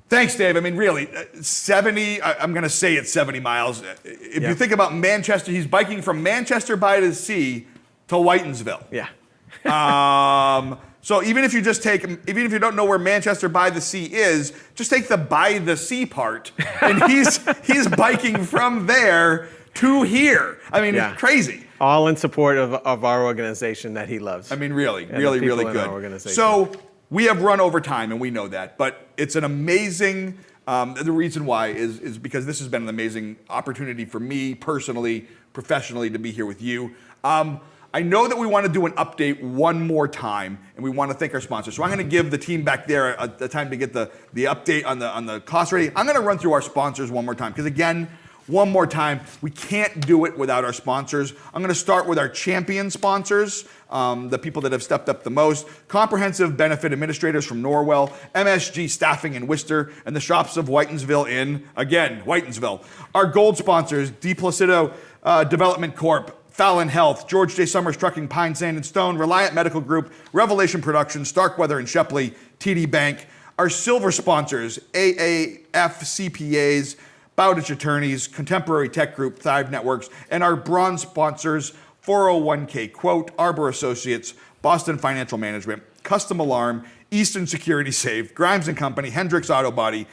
Thanks, Dave. I mean, really, 70, I'm going to say it's 70 miles. If you think about Manchester, he's biking from Manchester by the Sea to Whitensville. Yeah. So even if you don't know where Manchester by the Sea is, just take the by the sea part, and he's biking from there to here. I mean, it's crazy. All in support of our organization that he loves. I mean, really And the people really in good. our organization. So we have run over time, and we know that, but it's an amazing. The reason why is because this has been an amazing opportunity for me personally, professionally, to be here with you. I know that we want to do an update one more time, and we want to thank our sponsors. So I'm going to give the team back there the time to get the update on the cost rating. I'm going to run through our sponsors one more time, because again, one more time, we can't do it without our sponsors. I'm going to start with our champion sponsors, the people that have stepped up the most. Comprehensive Benefit Administrators from Norwell, MSG Staffing in Worcester, and the Shops of Whitensville in, again, Whitensville. Our gold sponsors, De Placido Development Corp., Fallon Health, George J. Summers Trucking, Pine, Sand, and Stone, Reliant Medical Group, Revelation Productions, Starkweather and Shepley, TD Bank. Our silver sponsors, AAF CPAs, Bowditch Attorneys, Contemporary Tech Group, Thrive Networks, and our bronze sponsors, 401k Quote, Arbor Associates, Boston Financial Management, Custom Alarm, Eastern Security Safe, Grimes & Company, Hendricks Auto Body,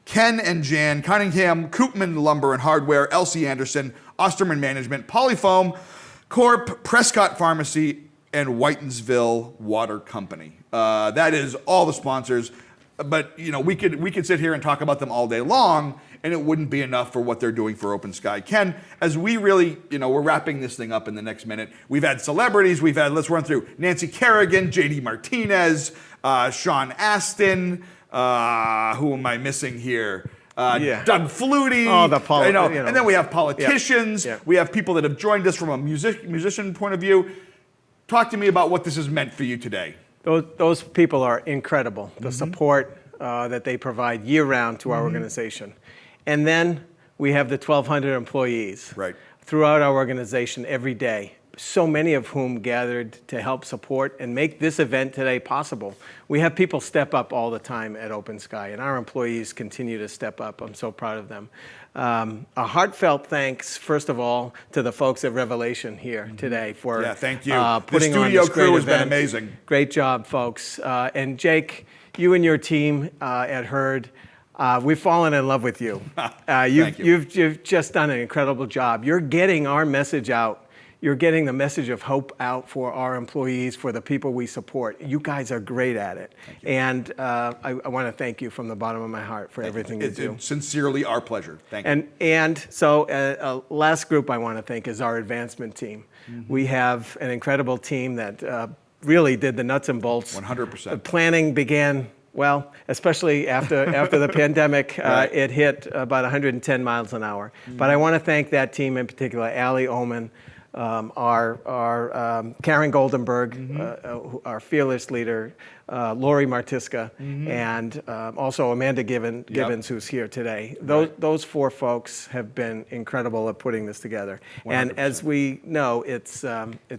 Ken and Jan, Cunningham, Koopman Lumber and Hardware, Elsie Anderson, Osterman Management, Polyfoam Corp, Prescott Pharmacy, and Whitensville Water Company. That is all the sponsors. But you know, we could sit here and talk about them all day long, and it wouldn't be enough for what they're doing for Open Sky. Ken, as we really, we're wrapping this thing up in the next minute. We've had celebrities. Let's run through Nancy Kerrigan, JD Martinez, Sean Astin. Who am I missing here? Doug Flutie. Oh, the and then we have politicians. Yeah. We have people that have joined us from a musician point of view. Talk to me about what this has meant for you today. Those people are incredible, the support that they provide year-round to our organization. And then we have the 1,200 employees throughout our organization every day, so many of whom gathered to help support and make this event today possible. We have people step up all the time at Open Sky, and our employees continue to step up. I'm so proud of them. A heartfelt thanks, first of all, to the folks at Revelation here today for thank you. putting the on studio this great crew has been event. amazing. Great job, folks. And Jake, you and your team at Herd, we've fallen in love with you. You've just done an incredible job. You're getting our message out. You're getting the message of hope out for our employees, for the people we support. You guys are great at it. And I want to thank you from the bottom of my heart for everything you do. It's sincerely our pleasure. Thank you. And so last group I want to thank is our advancement team. We have an incredible team that really did the nuts and bolts. 100%. The planning began, well, especially after the pandemic, it hit about 110 miles an hour. But I want to thank that team in particular, Allie Oman, our Karen Goldenberg, our fearless leader, Lori Martiska, and also Amanda Gibbons, who's here today. Those four folks have been incredible at putting this together. 100%. And as we know, it's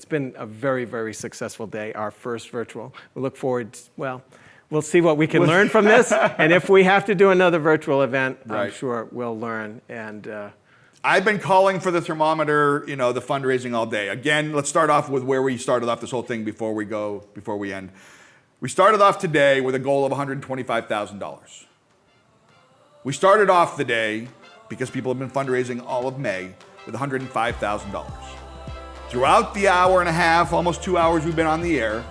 been a very, very successful day, our first virtual. We look forward, we'll see what we can learn from this. And if we have to do another virtual event, I'm sure we'll learn. And I've been calling for the thermometer, the fundraising all day. Again, let's start off with where we started off this whole thing before we end. We started off today with a goal of $125,000. We started off the day, because people have been fundraising all of May, with $105,000. Throughout the hour and a half, almost 2 hours we've been on the air,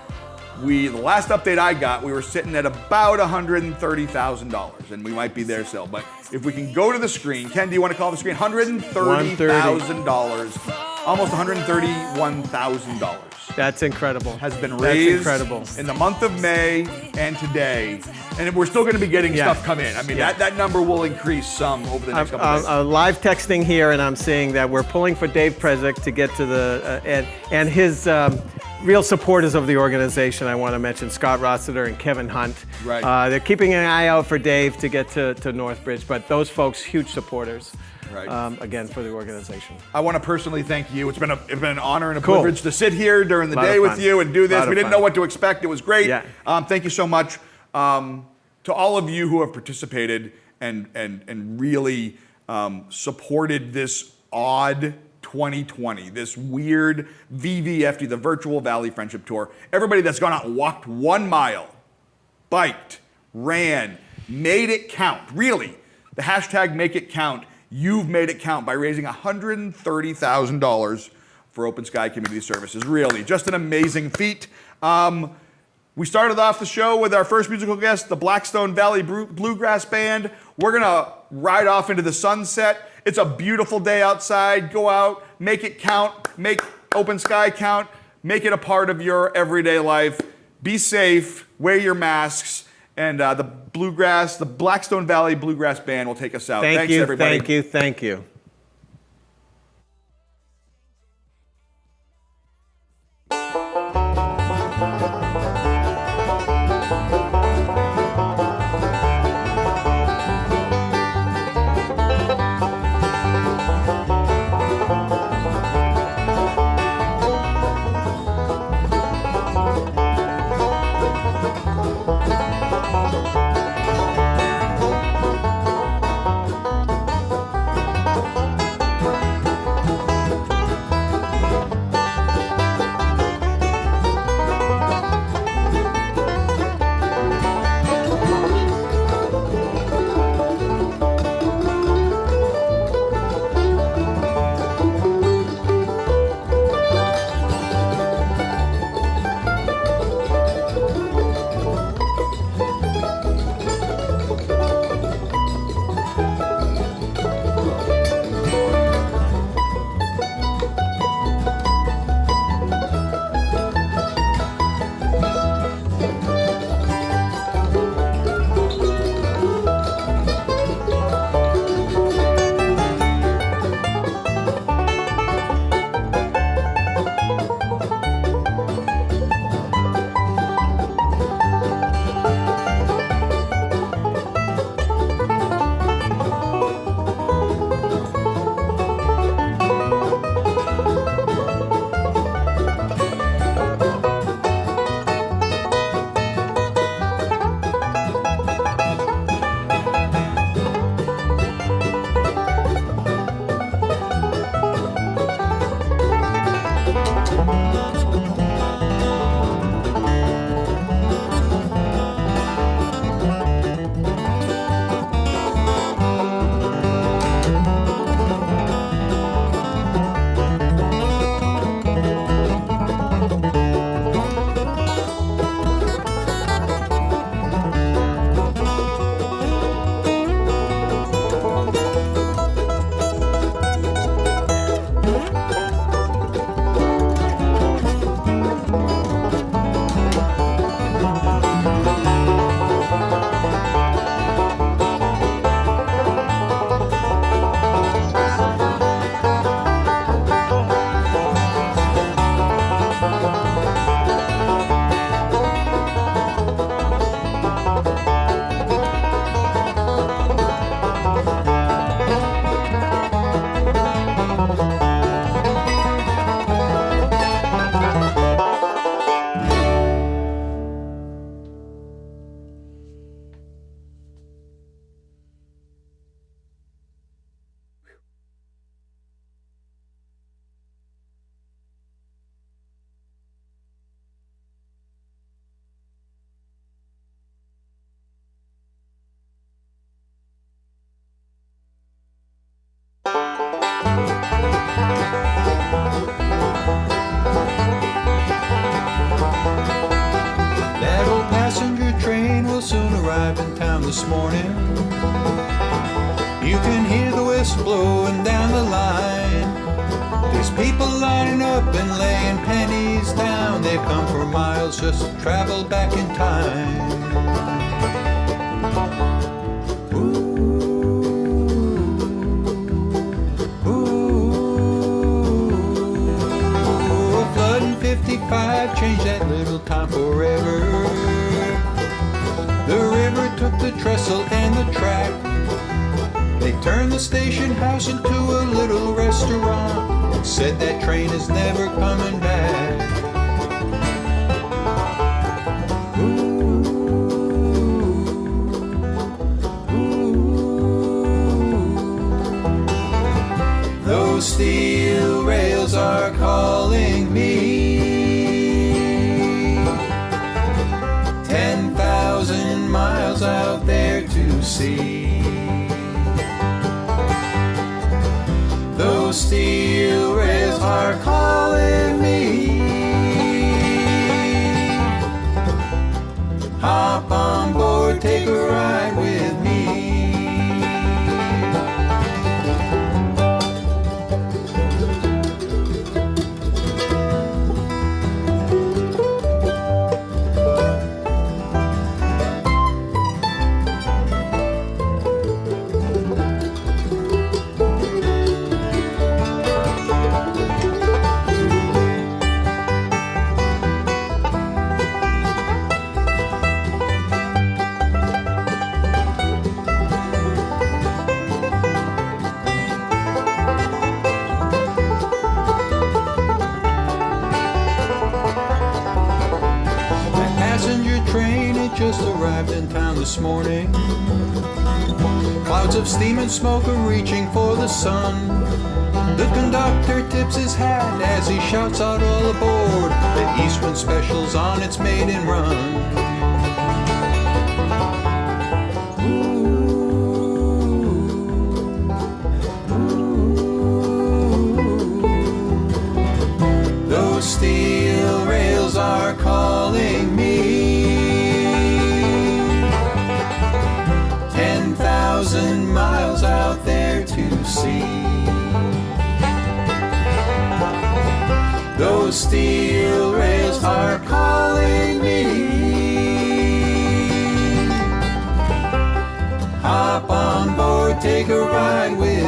the last update I got, we were sitting at about $130,000, and we might be there still. But if we can go to the screen, Ken, do you want to call the screen? $130,000, almost $131,000. That's incredible. Has been raised in the month of May and today, and we're still going to be getting stuff come in. I mean, that number will increase some over the next couple of days. Live texting here, and I'm seeing that we're pulling for Dave Prezek to get to the and his. Real supporters of the organization, I want to mention Scott Rossiter and Kevin Hunt. They're keeping an eye out for Dave to get to Northbridge, but those folks, huge supporters, again, for the organization. I want to personally thank you. It's been an honor and a privilege to sit here during the day with you and do this. We didn't know what to expect. It was great. Thank you so much to all of you who have participated and really supported this odd 2020, this weird VVFT, the Virtual Valley Friendship Tour. Everybody that's gone out and walked 1 mile, biked, ran, made it count. Really, the hashtag Make It Count. You've made it count by raising $130,000 for Open Sky Community Services. Really, just an amazing feat. We started off the show with our first musical guest, the Blackstone Valley Bluegrass Band. We're gonna ride off into the sunset. It's a beautiful day outside. Go out, make it count, make Open Sky count, make it a part of your everyday life. Be safe, wear your masks, and the Blackstone Valley Bluegrass Band will take us out. Thanks, everybody. Thank you. this morning. You can hear the whistle blowing down the line. There's people lining up and laying pennies down. They've come for miles just to travel back in time. A flood in 55 changed that little town forever. The river took the trestle and the track. They turned the station house into a little restaurant. Said that train is never coming back. Those steel rails are calling me. 10,000 miles out there to sea. Those steel rails are calling me. Hop on board, take a ride with me. Just arrived in town this morning. Clouds of steam and smoke are reaching for the sun. The conductor tips his hat as he shouts out all aboard. The Eastern Special's on its maiden run. Those steel rails are calling me. 10,000 miles out there to sea. Those steel rails are calling me. Hop on board, take a ride with